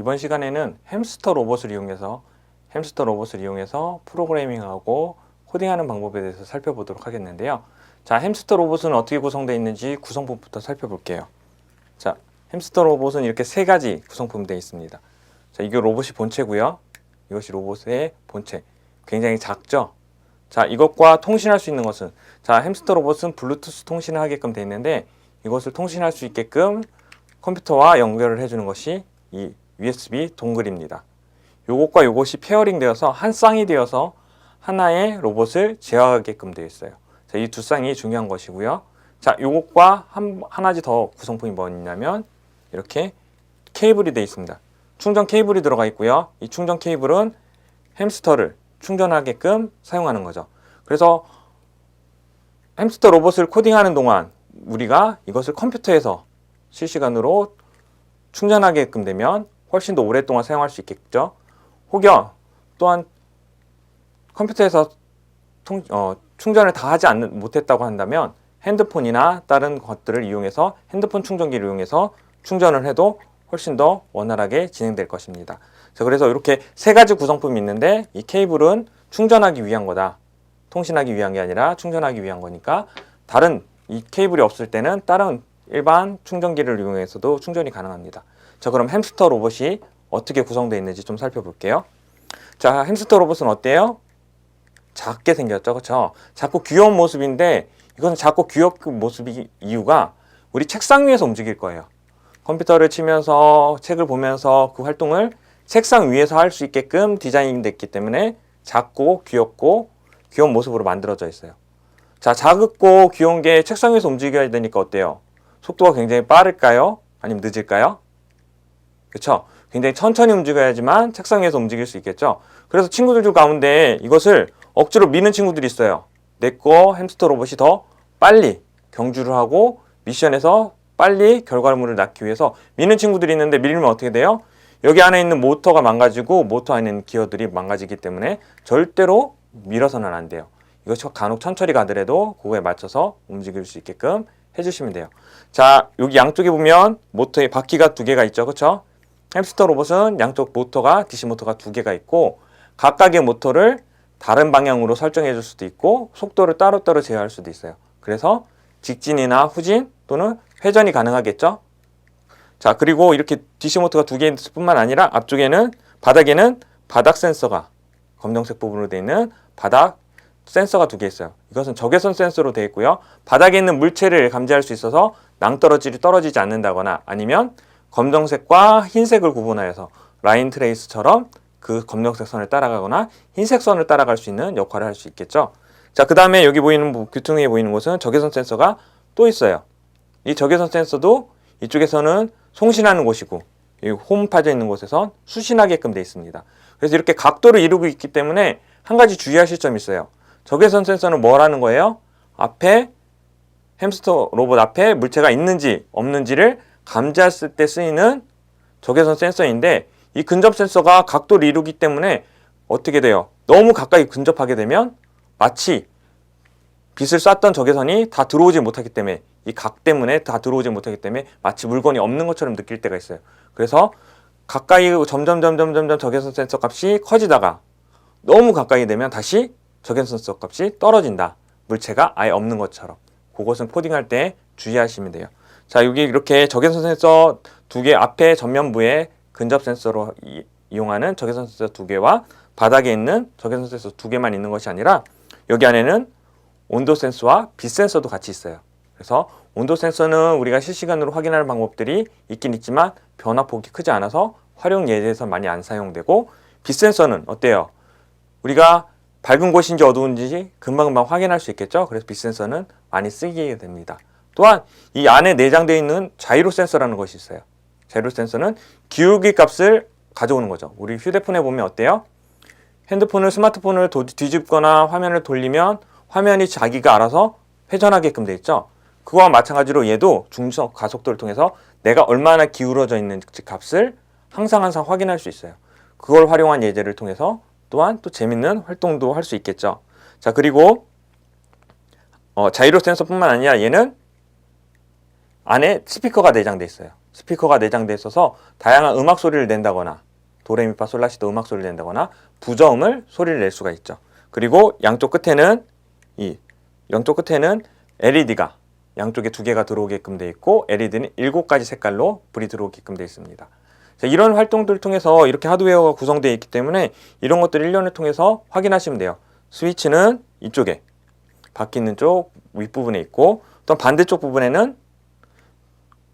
이번 시간에는 햄스터 로봇을 이용해서 프로그래밍하고 코딩하는 방법에 대해서 살펴보도록 하겠는데요. 자, 햄스터 로봇은 어떻게 구성되어 있는지 구성품부터 살펴볼게요. 자, 햄스터 로봇은 이렇게 세 가지 구성품이 되어 있습니다. 자, 이게 로봇이 본체고요. 이것이 로봇의 본체. 굉장히 작죠? 자, 이것과 통신할 수 있는 것은, 자, 햄스터 로봇은 블루투스 통신을 하게끔 되어 있는데, 이것을 통신할 수 있게끔 컴퓨터와 연결을 해주는 것이 이 USB 동글입니다. 요것과 요것이 페어링 되어서 한 쌍이 되어서 하나의 로봇을 제어하게끔 되어 있어요. 자, 이 두 쌍이 중요한 것이고요. 자, 요것과 하나지 더 구성품이 뭐냐면 이렇게 케이블이 되어 있습니다. 충전 케이블이 들어가 있고요. 이 충전 케이블은 햄스터를 충전하게끔 사용하는 거죠. 그래서 햄스터 로봇을 코딩하는 동안 우리가 이것을 컴퓨터에서 실시간으로 충전하게끔 되면 훨씬 더 오랫동안 사용할 수 있겠죠. 혹여 또한 컴퓨터에서 충전을 다 하지 못했다고 한다면 핸드폰이나 다른 것들을 이용해서 핸드폰 충전기를 이용해서 충전을 해도 훨씬 더 원활하게 진행될 것입니다. 자, 그래서 이렇게 세 가지 구성품이 있는데 이 케이블은 충전하기 위한 거다. 통신하기 위한 게 아니라 충전하기 위한 거니까 다른 이 케이블이 없을 때는 다른 일반 충전기를 이용해서도 충전이 가능합니다. 자, 그럼 햄스터 로봇이 어떻게 구성되어 있는지 좀 살펴볼게요. 자, 햄스터 로봇은 어때요? 작게 생겼죠, 그렇죠? 작고 귀여운 모습인데 이건 작고 귀엽은 모습이 이유가 우리 책상 위에서 움직일 거예요. 컴퓨터를 치면서 책을 보면서 그 활동을 책상 위에서 할 수 있게끔 디자인이 됐기 때문에 작고 귀엽고 귀여운 모습으로 만들어져 있어요. 자, 작고 귀여운 게 책상 위에서 움직여야 되니까 어때요? 속도가 굉장히 빠를까요? 아니면 늦을까요? 그렇죠? 굉장히 천천히 움직여야지만 책상 위에서 움직일 수 있겠죠? 그래서 친구들 가운데 이것을 억지로 미는 친구들이 있어요. 내 거 햄스터 로봇이 더 빨리 경주를 하고 미션에서 빨리 결과물을 낳기 위해서 미는 친구들이 있는데 밀리면 어떻게 돼요? 여기 안에 있는 모터가 망가지고 모터 안에 있는 기어들이 망가지기 때문에 절대로 밀어서는 안 돼요. 이것이 간혹 천천히 가더라도 그거에 맞춰서 움직일 수 있게끔 해주시면 돼요. 자, 여기 양쪽에 보면 모터에 바퀴가 두 개가 있죠. 그렇죠? 햄스터 로봇은 양쪽 모터가 DC 모터가 두 개가 있고 각각의 모터를 다른 방향으로 설정해 줄 수도 있고 속도를 따로따로 제어할 수도 있어요. 그래서 직진이나 후진 또는 회전이 가능하겠죠. 자, 그리고 이렇게 DC 모터가 두 개일 뿐만 아니라 앞쪽에는 바닥에는 바닥 센서가 검정색 부분으로 되어 있는 바닥 센서가 두 개 있어요. 이것은 적외선 센서로 되어 있고요. 바닥에 있는 물체를 감지할 수 있어서 낭떠러지를 떨어지지 않는다거나 아니면 검정색과 흰색을 구분하여서 라인 트레이스처럼 그 검정색 선을 따라가거나 흰색 선을 따라갈 수 있는 역할을 할 수 있겠죠. 자, 그 다음에 여기 보이는 귀퉁이에 보이는 곳은 적외선 센서가 또 있어요. 이 적외선 센서도 이쪽에서는 송신하는 곳이고 이 홈 파져 있는 곳에선 수신하게끔 되어 있습니다. 그래서 이렇게 각도를 이루고 있기 때문에 한 가지 주의하실 점이 있어요. 적외선 센서는 뭐라는 거예요? 앞에 햄스터 로봇 앞에 물체가 있는지 없는지를 감지했을 때 쓰이는 적외선 센서인데 이 근접 센서가 각도를 이루기 때문에 어떻게 돼요? 너무 가까이 근접하게 되면 마치 빛을 쐈던 적외선이 다 들어오지 못하기 때문에 이 각 때문에 다 들어오지 못하기 때문에 마치 물건이 없는 것처럼 느낄 때가 있어요. 그래서 가까이 점점 적외선 센서 값이 커지다가 너무 가까이 되면 다시 적외선 센서 값이 떨어진다. 물체가 아예 없는 것처럼. 그것은 코딩할 때 주의하시면 돼요. 자, 여기 이렇게 적외선 센서 두 개 앞에 전면부에 근접 센서로 이용하는 적외선 센서 두 개와 바닥에 있는 적외선 센서 두 개만 있는 것이 아니라 여기 안에는 온도 센서와 빛 센서도 같이 있어요. 그래서 온도 센서는 우리가 실시간으로 확인하는 방법들이 있긴 있지만 변화폭이 크지 않아서 활용 예제에서 많이 안 사용되고 빛 센서는 어때요? 우리가 밝은 곳인지 어두운지 금방금방 확인할 수 있겠죠? 그래서 빛 센서는 많이 쓰게 됩니다. 또한 이 안에 내장되어 있는 자이로 센서라는 것이 있어요. 자이로 센서는 기울기 값을 가져오는 거죠. 우리 휴대폰에 보면 어때요? 핸드폰을 스마트폰을 뒤집거나 화면을 돌리면 화면이 자기가 알아서 회전하게끔 되어 있죠. 그거와 마찬가지로 얘도 중속 가속도를 통해서 내가 얼마나 기울어져 있는지 값을 항상 확인할 수 있어요. 그걸 활용한 예제를 통해서 또한 또 재밌는 활동도 할 수 있겠죠. 자, 그리고 자이로 센서뿐만 아니라 얘는 안에 스피커가 내장돼 있어요. 스피커가 내장돼 있어서 다양한 음악 소리를 낸다거나 도레미파솔라시도 음악 소리를 낸다거나 부저음을 소리를 낼 수가 있죠. 그리고 양쪽 끝에는 LED가 양쪽에 2개가 들어오게끔 되어 있고 LED는 7가지 색깔로 불이 들어오게끔 되어 있습니다. 자, 이런 활동들을 통해서 이렇게 하드웨어가 구성되어 있기 때문에 이런 것들을 일련을 통해서 확인하시면 돼요. 스위치는 이쪽에 바퀴 있는 쪽 윗부분에 있고 또 반대쪽 부분에는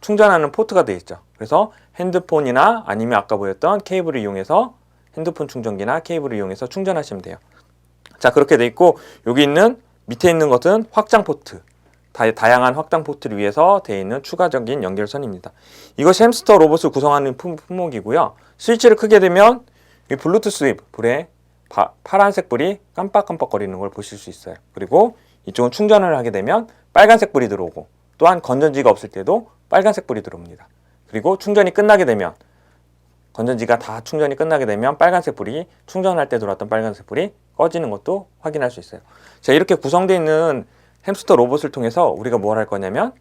충전하는 포트가 되어 있죠. 그래서 핸드폰이나 아니면 아까 보였던 케이블을 이용해서 핸드폰 충전기나 케이블을 이용해서 충전하시면 돼요. 자, 그렇게 되어 있고 여기 있는 밑에 있는 것은 확장 포트. 다양한 확장 포트를 위해서 되어 있는 추가적인 연결선입니다. 이것이 햄스터 로봇을 구성하는 품목이고요. 스위치를 크게 되면 이 블루투스 불에 파란색 불이 깜빡깜빡거리는 걸 보실 수 있어요. 그리고 이쪽은 충전을 하게 되면 빨간색 불이 들어오고 또한 건전지가 없을 때도 빨간색 불이 들어옵니다. 그리고 충전이 끝나게 되면 건전지가 다 충전이 끝나게 되면 빨간색 불이 충전할 때 들어왔던 빨간색 불이 꺼지는 것도 확인할 수 있어요. 자, 이렇게 구성되어 있는 햄스터 로봇을 통해서 우리가 뭘 할 거냐면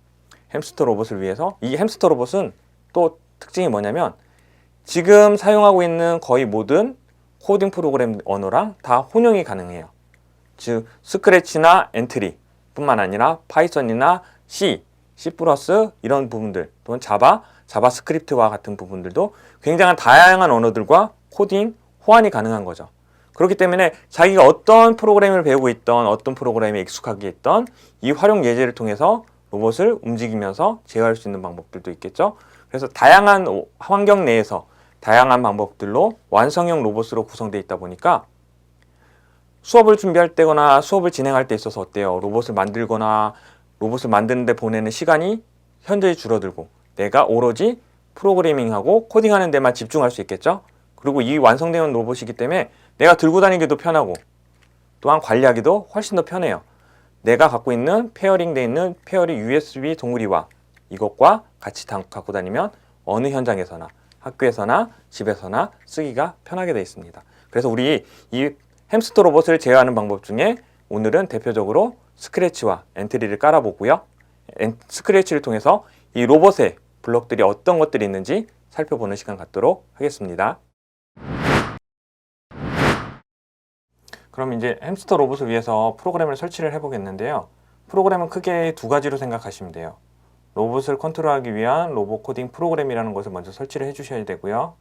햄스터 로봇을 위해서 이 햄스터 로봇은 또 특징이 뭐냐면 지금 사용하고 있는 거의 모든 코딩 프로그램 언어랑 다 혼용이 가능해요. 즉 스크래치나 엔트리 뿐만 아니라 파이썬이나 C 이런 부분들 또는 자바스크립트와 같은 부분들도 굉장한 다양한 언어들과 코딩 호환이 가능한 거죠. 그렇기 때문에 자기가 어떤 프로그램을 배우고 있던 어떤 프로그램에 익숙하게 있던 이 활용 예제를 통해서 로봇을 움직이면서 제어할 수 있는 방법들도 있겠죠. 그래서 다양한 환경 내에서 다양한 방법들로 완성형 로봇으로 구성되어 있다 보니까 수업을 준비할 때거나 수업을 진행할 때 있어서 어때요? 로봇을 만들거나 로봇을 만드는 데 보내는 시간이 현저히 줄어들고 내가 오로지 프로그래밍하고 코딩하는 데만 집중할 수 있겠죠. 그리고 이 완성된 로봇이기 때문에 내가 들고 다니기도 편하고 또한 관리하기도 훨씬 더 편해요. 내가 갖고 있는 페어링되어 있는 페어링 USB 동그리와 이것과 같이 갖고 다니면 어느 현장에서나 학교에서나 집에서나 쓰기가 편하게 되어 있습니다. 그래서 우리 이 햄스터 로봇을 제어하는 방법 중에 오늘은 대표적으로 스크래치와 엔트리를 깔아보고요. 스크래치를 통해서 이 로봇의 블록들이 어떤 것들이 있는지 살펴보는 시간 갖도록 하겠습니다. 그럼 이제 햄스터 로봇을 위해서 프로그램을 설치를 해보겠는데요. 프로그램은 크게 2가지로 생각하시면 돼요. 로봇을 컨트롤하기 위한 로봇 코딩 프로그램이라는 것을 먼저 설치를 해주셔야 되고요.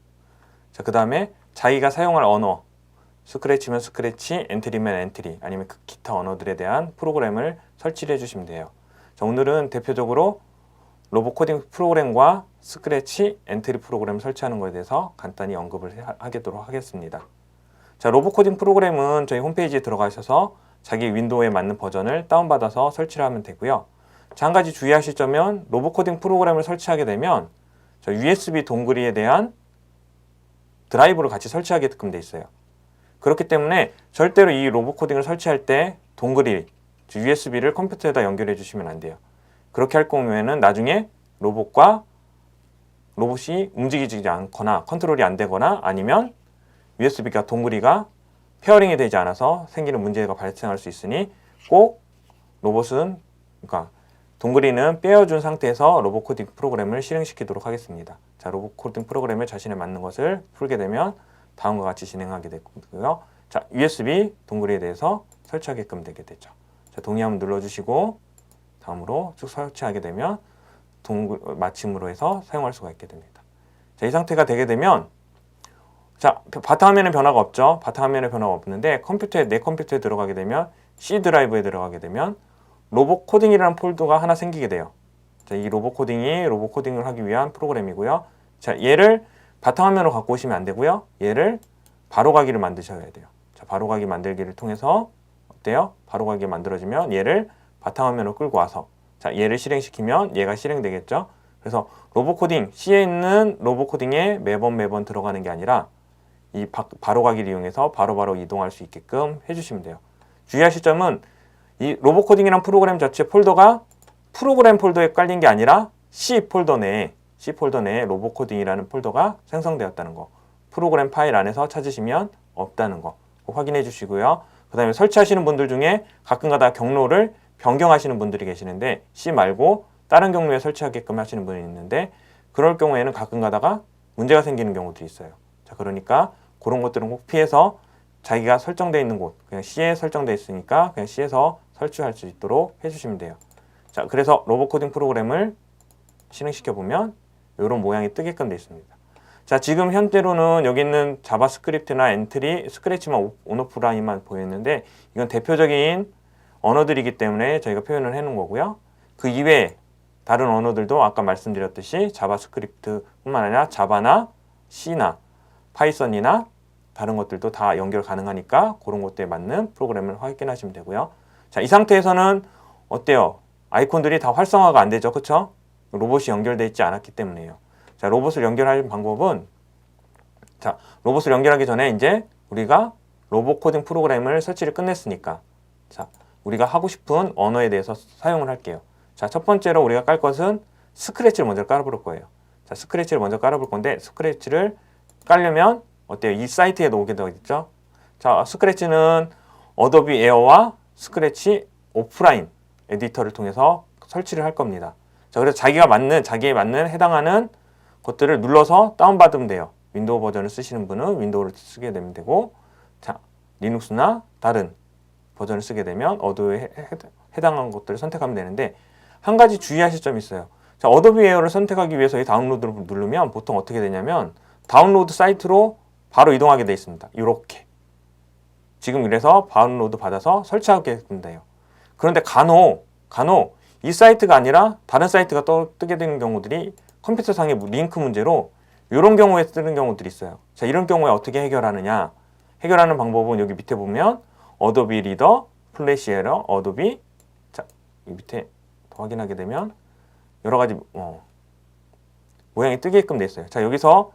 자, 그 다음에 자기가 사용할 언어, 스크래치면 스크래치, 엔트리면 엔트리, 아니면 그 기타 언어들에 대한 프로그램을 설치를 해주시면 돼요. 자, 오늘은 대표적으로 로봇 코딩 프로그램과 스크래치, 엔트리 프로그램을 설치하는 것에 대해서 간단히 언급을 하도록 하겠습니다. 자, 로봇 코딩 프로그램은 저희 홈페이지에 들어가셔서 자기 윈도우에 맞는 버전을 다운받아서 설치를 하면 되고요. 자, 한 가지 주의하실 점은 로봇 코딩 프로그램을 설치하게 되면 저 USB 동그리에 대한 드라이브를 같이 설치하게끔 되어 있어요. 그렇기 때문에 절대로 이 로봇 코딩을 설치할 때 동그리, USB를 컴퓨터에다 연결해 주시면 안 돼요. 그렇게 할 거면은 나중에 로봇이 움직이지 않거나 컨트롤이 안 되거나 아니면 USB가 동그리가 페어링이 되지 않아서 생기는 문제가 발생할 수 있으니 꼭 그러니까 동그리는 빼어준 상태에서 로봇 코딩 프로그램을 실행시키도록 하겠습니다. 자, 로봇 코딩 프로그램에 자신에 맞는 것을 풀게 되면 다음과 같이 진행하게 되고요. 자, USB 동그리에 대해서 설치하게끔 되게 되죠. 자, 동의하면 눌러주시고 다음으로 쭉 설치하게 되면 마침으로 해서 사용할 수가 있게 됩니다. 자, 이 상태가 되게 되면 자, 바탕화면에 변화가 없죠. 바탕화면에 변화가 없는데 내 컴퓨터에 들어가게 되면 C 드라이브에 들어가게 되면 로봇 코딩이라는 폴더가 하나 생기게 돼요. 자, 이 로봇 코딩을 하기 위한 프로그램이고요. 자, 얘를 바탕화면으로 갖고 오시면 안 되고요. 얘를 바로가기를 만드셔야 돼요. 자, 바로가기 만들기를 통해서 어때요? 바로가기 만들어지면 얘를 바탕화면으로 끌고 와서 자, 얘를 실행시키면 얘가 실행되겠죠. 그래서 로봇 코딩, C에 있는 로봇 코딩에 매번 들어가는 게 아니라 이 바로가기를 이용해서 바로바로 이동할 수 있게끔 해주시면 돼요. 주의하실 점은 이 로봇 코딩이란 프로그램 자체 폴더가 프로그램 폴더에 깔린 게 아니라 C 폴더 내에 로봇 코딩이라는 폴더가 생성되었다는 거. 프로그램 파일 안에서 찾으시면 없다는 거 확인해 주시고요. 그 다음에 설치하시는 분들 중에 가끔가다 경로를 변경하시는 분들이 계시는데 C 말고 다른 경로에 설치하게끔 하시는 분이 있는데 그럴 경우에는 가끔 가다가 문제가 생기는 경우도 있어요. 자, 그러니까 그런 것들은 꼭 피해서 자기가 설정되어 있는 곳, 그냥 C에 설정되어 있으니까 그냥 C에서 설치할 수 있도록 해주시면 돼요. 자, 그래서 로봇 코딩 프로그램을 실행시켜 보면 이런 모양이 뜨게끔 되어 있습니다. 자, 지금 현재로는 여기 있는 자바스크립트나 엔트리, 스크래치만 온오프라인만 보였는데 이건 대표적인 언어들이기 때문에 저희가 표현을 해놓은 거고요. 그 이외에 다른 언어들도 아까 말씀드렸듯이 자바스크립트뿐만 아니라 자바나 C나 파이썬이나 다른 것들도 다 연결 가능하니까 그런 것들에 맞는 프로그램을 확인하시면 되고요. 자, 이 상태에서는 어때요? 아이콘들이 다 활성화가 안 되죠. 그쵸? 로봇이 연결되어 있지 않았기 때문에요. 자, 로봇을 연결할 방법은 자, 로봇을 연결하기 전에 이제 우리가 로봇 코딩 프로그램을 설치를 끝냈으니까 자, 우리가 하고 싶은 언어에 대해서 사용을 할게요. 자, 첫 번째로 우리가 깔 것은 스크래치를 먼저 깔아볼 거예요. 자, 스크래치를 먼저 깔아볼 건데 스크래치를 깔려면 어때요? 이 사이트에도 오게 되어 있죠. 자, 스크래치는 어도비 에어와 스크래치 오프라인 에디터를 통해서 설치를 할 겁니다. 자, 그래서 자기에 맞는 해당하는 것들을 눌러서 다운받으면 돼요. 윈도우 버전을 쓰시는 분은 윈도우를 쓰게 되면 되고, 자, 리눅스나 다른 버전을 쓰게 되면 어도비에 해당한 것들을 선택하면 되는데, 한 가지 주의하실 점이 있어요. 자, 어도비 에어를 선택하기 위해서 이 다운로드를 누르면 보통 어떻게 되냐면, 다운로드 사이트로 바로 이동하게 되어 있습니다. 이렇게. 지금 이래서 다운로드 받아서 설치하게 돼요. 그런데 간혹 이 사이트가 아니라 다른 사이트가 뜨게 되는 경우들이 컴퓨터상의 링크 문제로 이런 경우에 뜨는 경우들이 있어요. 자, 이런 경우에 어떻게 해결하느냐? 해결하는 방법은 여기 밑에 보면 어도비 리더, 플래시 에러, 어도비 자, 이 밑에 더 확인하게 되면 여러 가지 모양이 뜨게끔 돼 있어요. 자, 여기서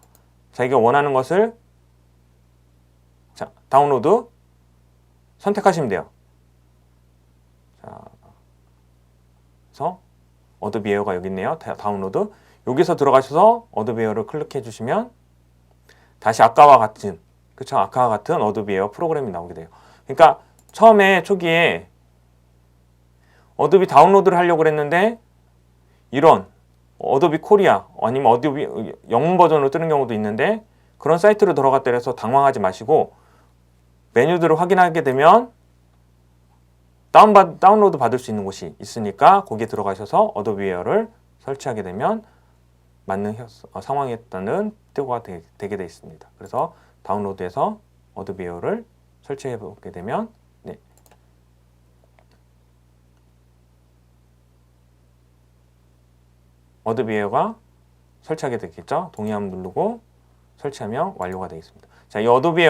자기가 원하는 것을 자, 다운로드 선택하시면 돼요. 자, 그래서 어도비 에어가 여기 있네요. 다운로드. 여기서 들어가셔서 어도비 에어를 클릭해 주시면 다시 아까와 같은 그쵸? 아까와 같은 어도비 에어 프로그램이 나오게 돼요. 그러니까 처음에 초기에 어도비 다운로드를 하려고 그랬는데 이런 어도비 코리아 아니면 어도비 영문 버전으로 뜨는 경우도 있는데 그런 사이트로 들어갔다 해서 당황하지 마시고 메뉴들을 확인하게 되면 다운로드 받을 수 있는 곳이 있으니까 거기에 들어가셔서 어도비 에어를 설치하게 되면 맞는 상황에 따른 태고가 되게 되어 있습니다. 그래서 다운로드해서 어도비 에어를 설치해 보게 되면 네. 어도비 에어가 설치하게 되겠죠. 동의함 누르고 설치하면 완료가 되어 있습니다. 자, 이 어도비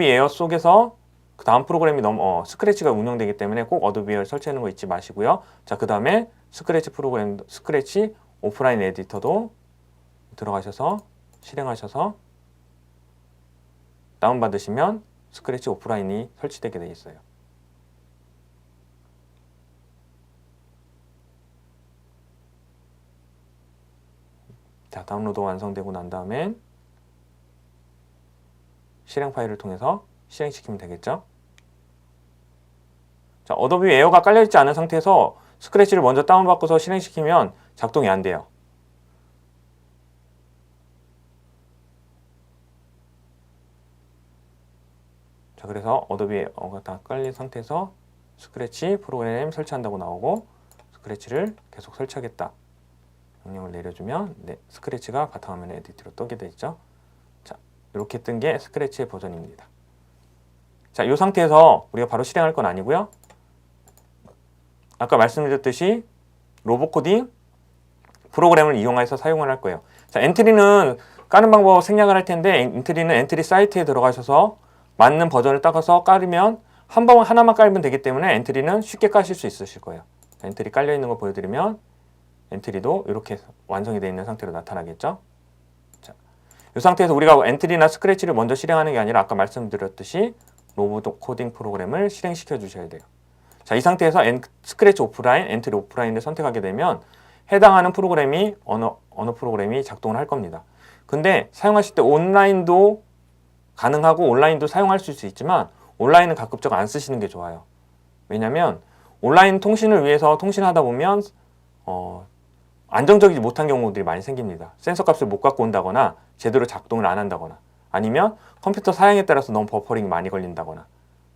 에어 속에서 그 다음 프로그램이 스크래치가 운영되기 때문에 꼭 어도비 에어를 설치하는 거 잊지 마시고요. 자, 그 다음에 스크래치 오프라인 에디터도 들어가셔서 실행하셔서 다운받으시면 스크래치 오프라인이 설치되게 되어 있어요. 자, 다운로드 완성되고 난 다음에 실행 파일을 통해서 실행시키면 되겠죠. 자, 어도비 에어가 깔려있지 않은 상태에서 스크래치를 먼저 다운받고서 실행시키면 작동이 안 돼요. 자, 그래서 어도비 에어가 다 깔린 상태에서 스크래치 프로그램 설치한다고 나오고 스크래치를 계속 설치하겠다 명령을 내려주면 네, 스크래치가 바탕화면에 에디트로 뜨게 되어 있죠. 자, 이렇게 뜬 게 스크래치의 버전입니다. 자, 이 상태에서 우리가 바로 실행할 건 아니고요. 아까 말씀드렸듯이 로봇 코딩 프로그램을 이용해서 사용을 할 거예요. 자, 엔트리는 까는 방법 생략을 할 텐데 엔트리는 엔트리 사이트에 들어가셔서 맞는 버전을 따가서 깔으면 한 번 하나만 깔면 되기 때문에 엔트리는 쉽게 까실 수 있으실 거예요. 엔트리 깔려 있는 거 보여드리면 엔트리도 이렇게 완성이 되어 있는 상태로 나타나겠죠. 자, 이 상태에서 우리가 엔트리나 스크래치를 먼저 실행하는 게 아니라 아까 말씀드렸듯이 로봇 코딩 프로그램을 실행시켜 주셔야 돼요. 자, 이 상태에서 스크래치 오프라인, 엔트리 오프라인을 선택하게 되면 해당하는 프로그램이 어느 프로그램이 작동을 할 겁니다. 근데 사용하실 때 온라인도 가능하고 온라인도 사용할 수 있지만 온라인은 가급적 안 쓰시는 게 좋아요. 왜냐면 온라인 통신을 위해서 통신하다 보면 안정적이지 못한 경우들이 많이 생깁니다. 센서 값을 못 갖고 온다거나 제대로 작동을 안 한다거나 아니면 컴퓨터 사양에 따라서 너무 버퍼링이 많이 걸린다거나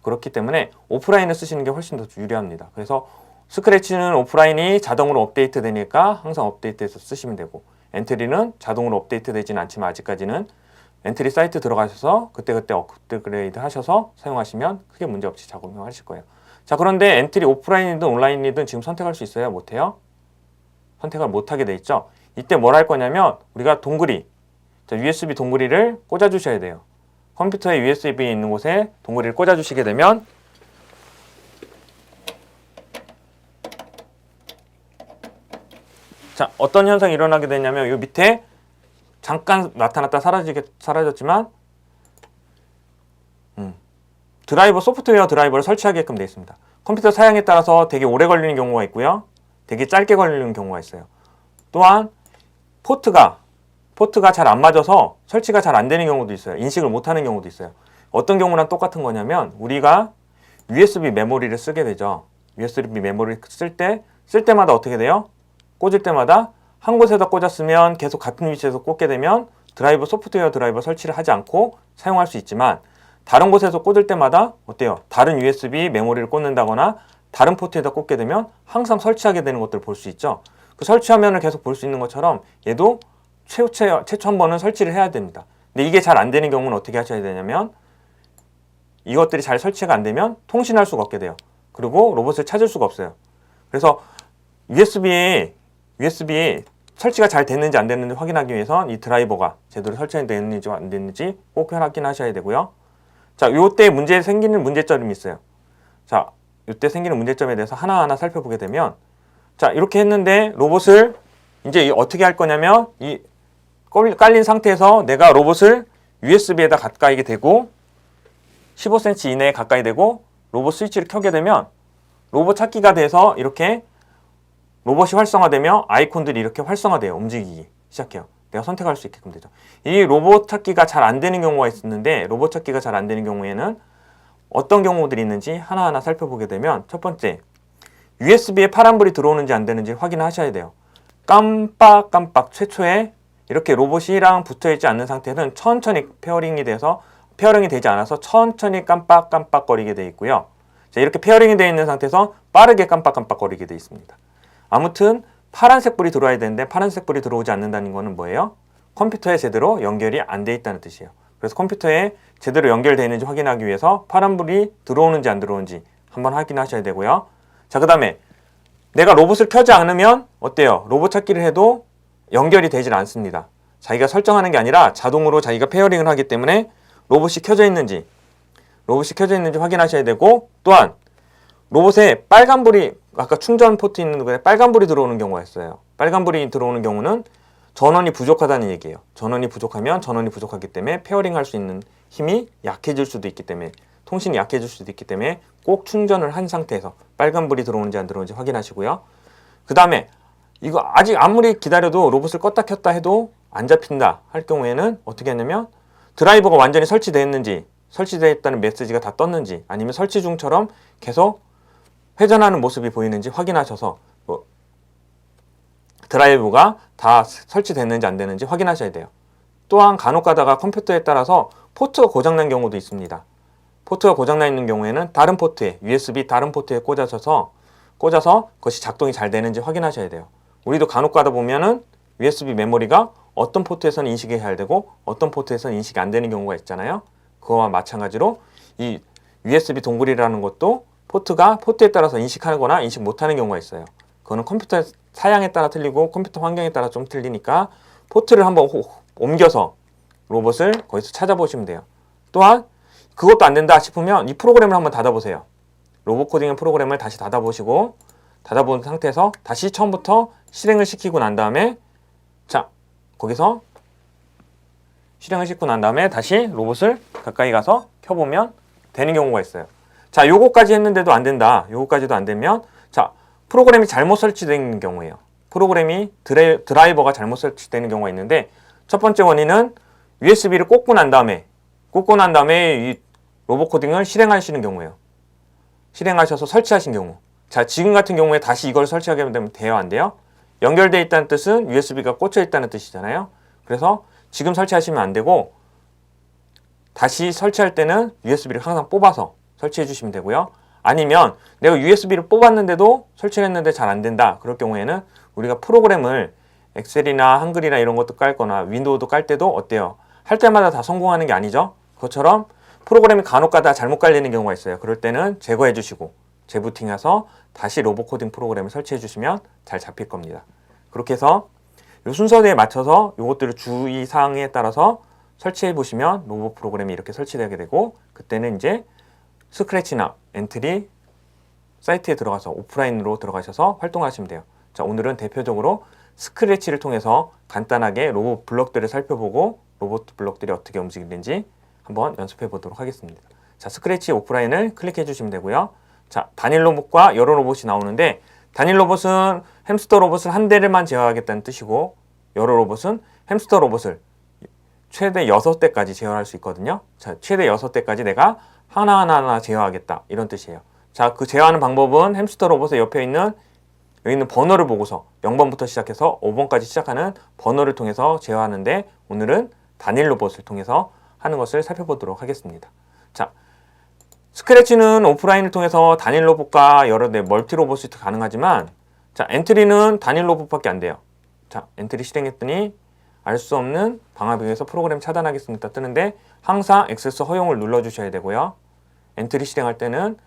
그렇기 때문에 오프라인을 쓰시는 게 훨씬 더 유리합니다. 그래서 스크래치는 오프라인이 자동으로 업데이트 되니까 항상 업데이트해서 쓰시면 되고 엔트리는 자동으로 업데이트 되지는 않지만 아직까지는 엔트리 사이트 들어가셔서 그때그때 업그레이드 하셔서 사용하시면 크게 문제없이 작동하실 거예요. 자, 그런데 엔트리 오프라인이든 온라인이든 지금 선택할 수 있어요? 못해요? 선택을 못하게 돼 있죠? 이때 뭘 할 거냐면 우리가 동그리, USB 동그리를 꽂아 주셔야 돼요. 컴퓨터에 USB 있는 곳에 동그리를 꽂아 주시게 되면 자, 어떤 현상이 일어나게 되냐면 이 밑에 잠깐 나타났다 사라졌지만 드라이버 소프트웨어 드라이버를 설치하게끔 되어 있습니다. 컴퓨터 사양에 따라서 되게 오래 걸리는 경우가 있고요. 되게 짧게 걸리는 경우가 있어요. 또한 포트가 잘 안 맞아서 설치가 잘 안 되는 경우도 있어요. 인식을 못 하는 경우도 있어요. 어떤 경우랑 똑같은 거냐면 우리가 USB 메모리를 쓰게 되죠. USB 메모리를 쓸 때마다 어떻게 돼요? 꽂을 때마다 한 곳에다 꽂았으면 계속 같은 위치에서 꽂게 되면 소프트웨어 드라이버 설치를 하지 않고 사용할 수 있지만 다른 곳에서 꽂을 때마다 어때요? 다른 USB 메모리를 꽂는다거나 다른 포트에다 꽂게 되면 항상 설치하게 되는 것들을 볼 수 있죠. 그 설치 화면을 계속 볼 수 있는 것처럼 얘도 최초 한 번은 설치를 해야 됩니다. 근데 이게 잘 안 되는 경우는 어떻게 하셔야 되냐면 이것들이 잘 설치가 안 되면 통신할 수가 없게 돼요. 그리고 로봇을 찾을 수가 없어요. 그래서 USB에 설치가 잘 됐는지 안 됐는지 확인하기 위해서 이 드라이버가 제대로 설치가 됐는지 안 됐는지 꼭 확인하셔야 되고요. 자, 요때 생기는 문제점이 있어요. 자, 요때 생기는 문제점에 대해서 하나하나 살펴보게 되면 자, 이렇게 했는데 로봇을 이제 어떻게 할 거냐면 이 깔린 상태에서 내가 로봇을 USB에다 가까이 대고 15cm 이내에 가까이 대고 로봇 스위치를 켜게 되면 로봇 찾기가 돼서 이렇게 로봇이 활성화되며 아이콘들이 이렇게 활성화돼요. 움직이기 시작해요. 내가 선택할 수 있게끔 되죠. 이 로봇 찾기가 잘 안 되는 경우가 있는데 로봇 찾기가 잘 안 되는 경우에는 어떤 경우들이 있는지 하나하나 살펴보게 되면 첫 번째, USB에 파란불이 들어오는지 안 되는지 확인하셔야 돼요. 깜빡깜빡 최초에 이렇게 로봇이랑 붙어있지 않는 상태는 천천히 페어링이 되지 않아서 천천히 깜빡깜빡거리게 되어 있고요. 자, 이렇게 페어링이 되어 있는 상태에서 빠르게 깜빡깜빡거리게 되어 있습니다. 아무튼 파란색 불이 들어와야 되는데 파란색 불이 들어오지 않는다는 거는 뭐예요? 컴퓨터에 제대로 연결이 안 돼 있다는 뜻이에요. 그래서 컴퓨터에 제대로 연결되어 있는지 확인하기 위해서 파란불이 들어오는지 안 들어오는지 한번 확인하셔야 되고요. 자, 그 다음에 내가 로봇을 켜지 않으면 어때요? 로봇 찾기를 해도 연결이 되질 않습니다. 자기가 설정하는 게 아니라 자동으로 자기가 페어링을 하기 때문에 로봇이 켜져 있는지 확인하셔야 되고 또한 로봇에 빨간불이 아까 충전 포트 있는 곳에 빨간불이 들어오는 경우가 있어요. 빨간불이 들어오는 경우는 전원이 부족하다는 얘기예요. 전원이 부족하면 전원이 부족하기 때문에 페어링 할 수 있는 힘이 약해질 수도 있기 때문에 통신이 약해질 수도 있기 때문에 꼭 충전을 한 상태에서 빨간불이 들어오는지 안 들어오는지 확인하시고요. 그 다음에 이거 아직 아무리 기다려도 로봇을 껐다 켰다 해도 안 잡힌다 할 경우에는 어떻게 하냐면 드라이버가 완전히 설치되어 있다는 메시지가 다 떴는지 아니면 설치 중처럼 계속 회전하는 모습이 보이는지 확인하셔서 드라이버가 다 설치됐는지 안 되는지 확인하셔야 돼요. 또한 간혹 가다가 컴퓨터에 따라서 포트가 고장난 경우도 있습니다. 포트가 고장나 있는 경우에는 다른 포트에 USB 다른 포트에 꽂아서 그것이 작동이 잘 되는지 확인하셔야 돼요. 우리도 간혹 가다 보면은 USB 메모리가 어떤 포트에서는 인식이 잘 되고 어떤 포트에서는 인식이 안 되는 경우가 있잖아요. 그거와 마찬가지로 이 USB 동굴이라는 것도 포트에 따라서 인식하거나 인식 못하는 경우가 있어요. 그거는 컴퓨터 사양에 따라 틀리고 컴퓨터 환경에 따라 좀 틀리니까 포트를 한번 옮겨서 로봇을 거기서 찾아보시면 돼요. 또한 그것도 안 된다 싶으면 이 프로그램을 한번 닫아보세요. 로봇 코딩의 프로그램을 다시 닫아본 상태에서 다시 처음부터 실행을 시키고 난 다음에 자, 거기서 실행을 시키고 난 다음에 다시 로봇을 가까이 가서 켜보면 되는 경우가 있어요. 자, 요거까지 했는데도 안 된다. 요거까지도 안 되면 자, 프로그램이 잘못 설치된 경우예요. 프로그램이 드라이버가 잘못 설치되는 경우가 있는데 첫 번째 원인은 USB를 꽂고 난 다음에 이 로봇 코딩을 실행하시는 경우예요. 실행하셔서 설치하신 경우. 자, 지금 같은 경우에 다시 이걸 설치하게 되면 돼요, 안 돼요? 연결되어 있다는 뜻은 USB가 꽂혀 있다는 뜻이잖아요. 그래서 지금 설치하시면 안 되고 다시 설치할 때는 USB를 항상 뽑아서 설치해 주시면 되고요. 아니면 내가 USB를 뽑았는데도 설치를 했는데 잘 안 된다. 그럴 경우에는 우리가 프로그램을 엑셀이나 한글이나 이런 것도 깔거나 윈도우도 깔 때도 어때요? 할 때마다 다 성공하는 게 아니죠. 그것처럼 프로그램이 간혹 가다 잘못 깔리는 경우가 있어요. 그럴 때는 제거해 주시고 재부팅해서 다시 로봇 코딩 프로그램을 설치해 주시면 잘 잡힐 겁니다. 그렇게 해서 이 순서대에 맞춰서 이것들을 주의사항에 따라서 설치해 보시면 로봇 프로그램이 이렇게 설치되게 되고, 그때는 이제 스크래치나 엔트리 사이트에 들어가서 오프라인으로 들어가셔서 활동하시면 돼요. 자, 오늘은 대표적으로 스크래치를 통해서 간단하게 로봇 블록들을 살펴보고 로봇 블록들이 어떻게 움직이는지 한번 연습해 보도록 하겠습니다. 자, 스크래치 오프라인을 클릭해 주시면 되고요. 자, 단일 로봇과 여러 로봇이 나오는데, 단일 로봇은 햄스터 로봇을 한 대를만 제어하겠다는 뜻이고, 여러 로봇은 햄스터 로봇을 최대 6대까지 제어할 수 있거든요. 자, 최대 6대까지 내가 하나하나 제어하겠다, 이런 뜻이에요. 자, 그 제어하는 방법은 햄스터 로봇의 옆에 있는 여기 있는 번호를 보고서 0번부터 시작해서 5번까지 시작하는 번호를 통해서 제어하는데, 오늘은 단일 로봇을 통해서 하는 것을 살펴보도록 하겠습니다. 자, 스크래치는 오프라인을 통해서 단일 로봇과 여러 대 멀티 로봇이 가능하지만, 자, 엔트리는 단일 로봇밖에 안 돼요. 자, 엔트리 실행했더니 알 수 없는 방화벽에서 프로그램 차단하겠습니다 뜨는데, 항상 액세스 허용을 눌러 주셔야 되고요. 엔트리 실행할 때는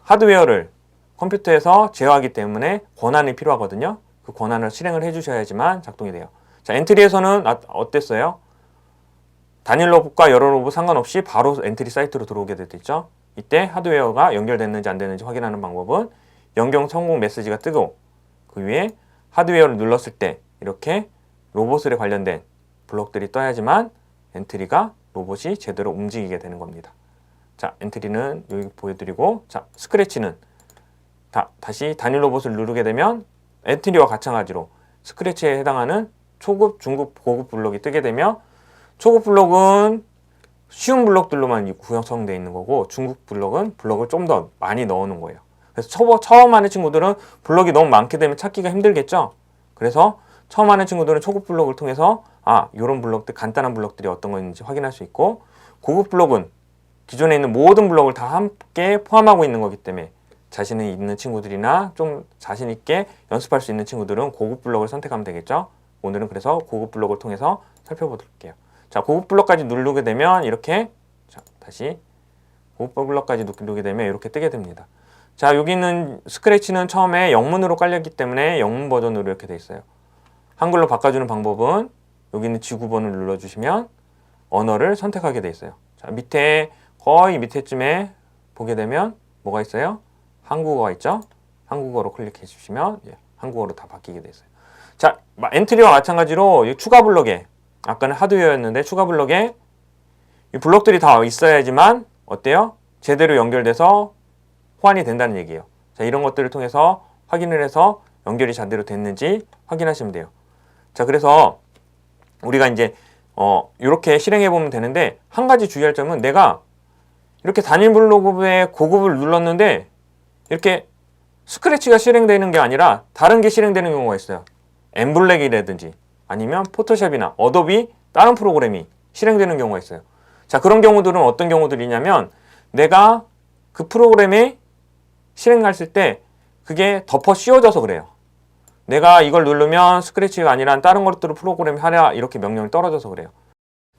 하드웨어를 컴퓨터에서 제어하기 때문에 권한이 필요하거든요. 그 권한을 실행을 해 주셔야지만 작동이 돼요. 자, 엔트리에서는 어땠어요? 단일 로봇과 여러 로봇 상관없이 바로 엔트리 사이트로 들어오게 됐죠. 이때 하드웨어가 연결됐는지 안 됐는지 확인하는 방법은 연결 성공 메시지가 뜨고, 그 위에 하드웨어를 눌렀을 때 이렇게 로봇에 관련된 블록들이 떠야지만 엔트리가 로봇이 제대로 움직이게 되는 겁니다. 자, 엔트리는 여기 보여드리고, 자, 스크래치는 다시 단일 로봇을 누르게 되면 엔트리와 마찬가지로 스크래치에 해당하는 초급, 중급, 고급 블록이 뜨게 되며, 초급 블록은 쉬운 블록들로만 구성되어 있는 거고, 중급 블록은 블록을 좀 더 많이 넣어 놓은 거예요. 그래서 처음 하는 친구들은 블록이 너무 많게 되면 찾기가 힘들겠죠. 그래서 처음 하는 친구들은 초급 블록을 통해서 이런 블록들, 간단한 블록들이 어떤 거있는지 확인할 수 있고, 고급 블록은 기존에 있는 모든 블록을 다 함께 포함하고 있는 거기 때문에 자신이 있는 친구들이나 좀 자신 있게 연습할 수 있는 친구들은 고급 블록을 선택하면 되겠죠. 오늘은 그래서 고급 블록을 통해서 살펴볼게요. 자, 고급 블록까지 누르게 되면 이렇게, 자, 다시 고급 블록까지 누르게 되면 이렇게 뜨게 됩니다. 자, 여기 있는 스크래치는 처음에 영문으로 깔렸기 때문에 영문 버전으로 이렇게 돼 있어요. 한글로 바꿔주는 방법은 여기 있는 지구본을 눌러주시면 언어를 선택하게 돼 있어요. 자, 밑에 거의 밑에쯤에 보게 되면 뭐가 있어요? 한국어가 있죠? 한국어로 클릭해 주시면 한국어로 다 바뀌게 돼 있어요. 자, 엔트리와 마찬가지로 이 추가 블록에, 아까는 하드웨어였는데 추가 블록에 이 블록들이 다 있어야지만 어때요? 제대로 연결돼서 호환이 된다는 얘기예요. 자, 이런 것들을 통해서 확인을 해서 연결이 제대로 됐는지 확인하시면 돼요. 자, 그래서 우리가 이제 이렇게 실행해 보면 되는데, 한 가지 주의할 점은 내가 이렇게 단일 블록의 고급을 눌렀는데 이렇게 스크래치가 실행되는 게 아니라 다른 게 실행되는 경우가 있어요. 엠블랙이라든지 아니면 포토샵이나 어도비 다른 프로그램이 실행되는 경우가 있어요. 자, 그런 경우들은 어떤 경우들이냐면, 내가 그 프로그램이 실행했을 때 그게 덮어 씌워져서 그래요. 내가 이걸 누르면 스크래치가 아니라 다른 것들을 프로그램 하랴, 이렇게 명령이 떨어져서 그래요.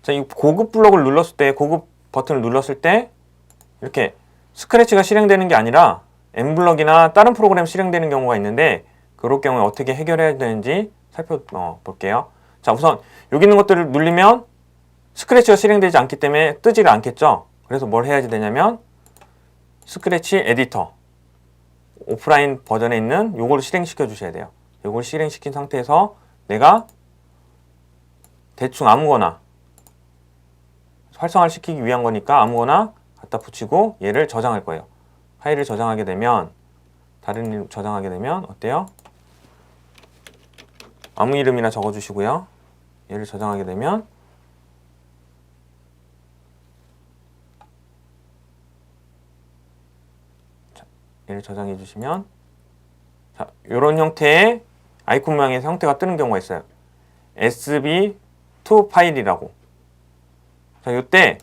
자, 이 고급 블록을 눌렀을 때, 고급 버튼을 눌렀을 때 이렇게 스크래치가 실행되는 게 아니라 엠블럭이나 다른 프로그램 실행되는 경우가 있는데, 그럴 경우에 어떻게 해결해야 되는지 살펴볼게요. 자, 우선 여기 있는 것들을 누르면 스크래치가 실행되지 않기 때문에 뜨지를 않겠죠. 그래서 뭘 해야 되냐면 스크래치 에디터 오프라인 버전에 있는 요거를 실행시켜 주셔야 돼요. 요걸 실행시킨 상태에서 내가 대충 아무거나 활성화를 시키기 위한 거니까 아무거나 갖다 붙이고 얘를 저장할 거예요. 파일을 저장하게 되면, 다른 이름 저장하게 되면 어때요? 아무 이름이나 적어주시고요. 얘를 저장하게 되면 얘를 저장해 주시면, 자, 이런 형태의 아이콘 모양의 형태가 뜨는 경우가 있어요. sb2 파일이라고. 자, 이때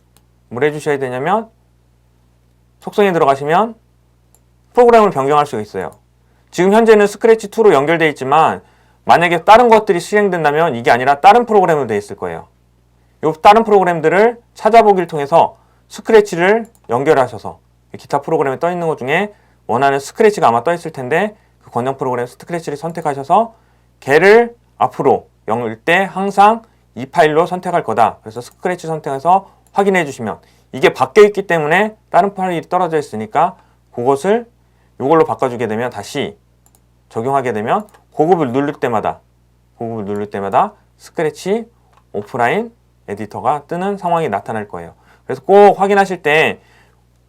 뭘 해주셔야 되냐면 속성에 들어가시면 프로그램을 변경할 수가 있어요. 지금 현재는 스크래치2로 연결되어 있지만 만약에 다른 것들이 실행된다면 이게 아니라 다른 프로그램으로 되어 있을 거예요. 이 다른 프로그램들을 찾아보기를 통해서 스크래치를 연결하셔서 기타 프로그램에 떠 있는 것 중에 원하는 스크래치가 아마 떠 있을 텐데 그 권장 프로그램 스크래치를 선택하셔서 걔를 앞으로 열 때 항상 이 파일로 선택할 거다. 그래서 스크래치 선택해서 확인해 주시면 이게 바뀌어 있기 때문에 다른 파일이 떨어져 있으니까 그것을 이걸로 바꿔주게 되면 다시 적용하게 되면 고급을 누를 때마다 스크래치 오프라인 에디터가 뜨는 상황이 나타날 거예요. 그래서 꼭 확인하실 때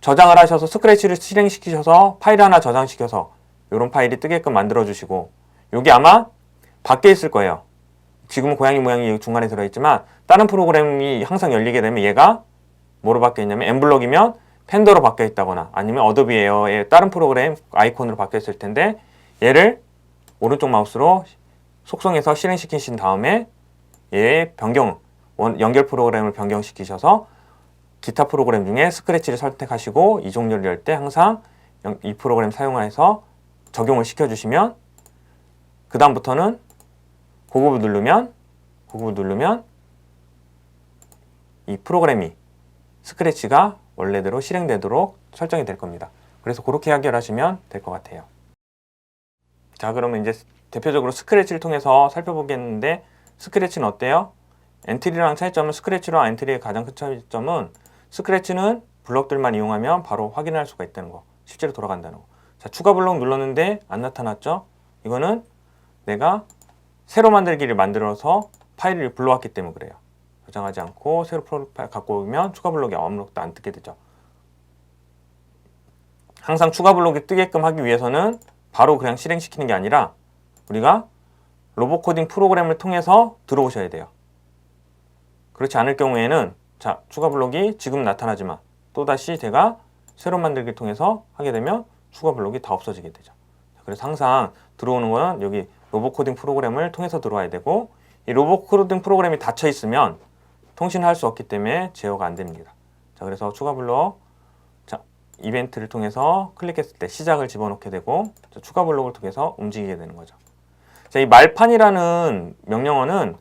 저장을 하셔서 스크래치를 실행시키셔서 파일 하나 저장시켜서 이런 파일이 뜨게끔 만들어 주시고 여기 아마 밖에 있을 거예요. 지금은 고양이 모양이 중간에 들어있지만 다른 프로그램이 항상 열리게 되면 얘가 뭐로 바뀌어 있냐면 엠블럭이면 팬더로 바뀌어 있다거나 아니면 어도비 에어의 다른 프로그램 아이콘으로 바뀌어 있을 텐데 얘를 오른쪽 마우스로 속성에서 실행시키신 다음에 얘의 연결 프로그램을 변경시키셔서 기타 프로그램 중에 스크래치를 선택하시고 이 종류를 열 때 항상 이 프로그램 사용해서 적용을 시켜주시면 그 다음부터는 고급을 누르면 이 프로그램이 스크래치가 원래대로 실행되도록 설정이 될 겁니다. 그래서 그렇게 해결하시면 될 것 같아요. 자, 그러면 이제 대표적으로 스크래치를 통해서 살펴보겠는데 스크래치는 어때요? 엔트리랑 차이점은 스크래치랑 엔트리의 가장 큰 차이점은 스크래치는 블럭들만 이용하면 바로 확인할 수가 있다는 거. 실제로 돌아간다는 거. 자, 추가 블럭 눌렀는데 안 나타났죠? 이거는 내가 새로 만들기를 만들어서 파일을 불러왔기 때문에 그래요. 저장하지 않고 새로 파일 갖고 오면 추가 블록이 아무것도 안 뜨게 되죠. 항상 추가 블록이 뜨게끔 하기 위해서는 바로 그냥 실행시키는 게 아니라 우리가 로봇 코딩 프로그램을 통해서 들어오셔야 돼요. 그렇지 않을 경우에는 자, 추가 블록이 지금 나타나지만 또다시 제가 새로 만들기를 통해서 하게 되면 추가 블록이 다 없어지게 되죠. 그래서 항상 들어오는 거는 여기 로봇 코딩 프로그램을 통해서 들어와야 되고 이 로봇 코딩 프로그램이 닫혀 있으면 통신을 할 수 없기 때문에 제어가 안 됩니다. 자, 그래서 추가 블록 자, 이벤트를 통해서 클릭했을 때 시작을 집어넣게 되고 자, 추가 블록을 통해서 움직이게 되는 거죠. 자, 이 말판이라는 명령어는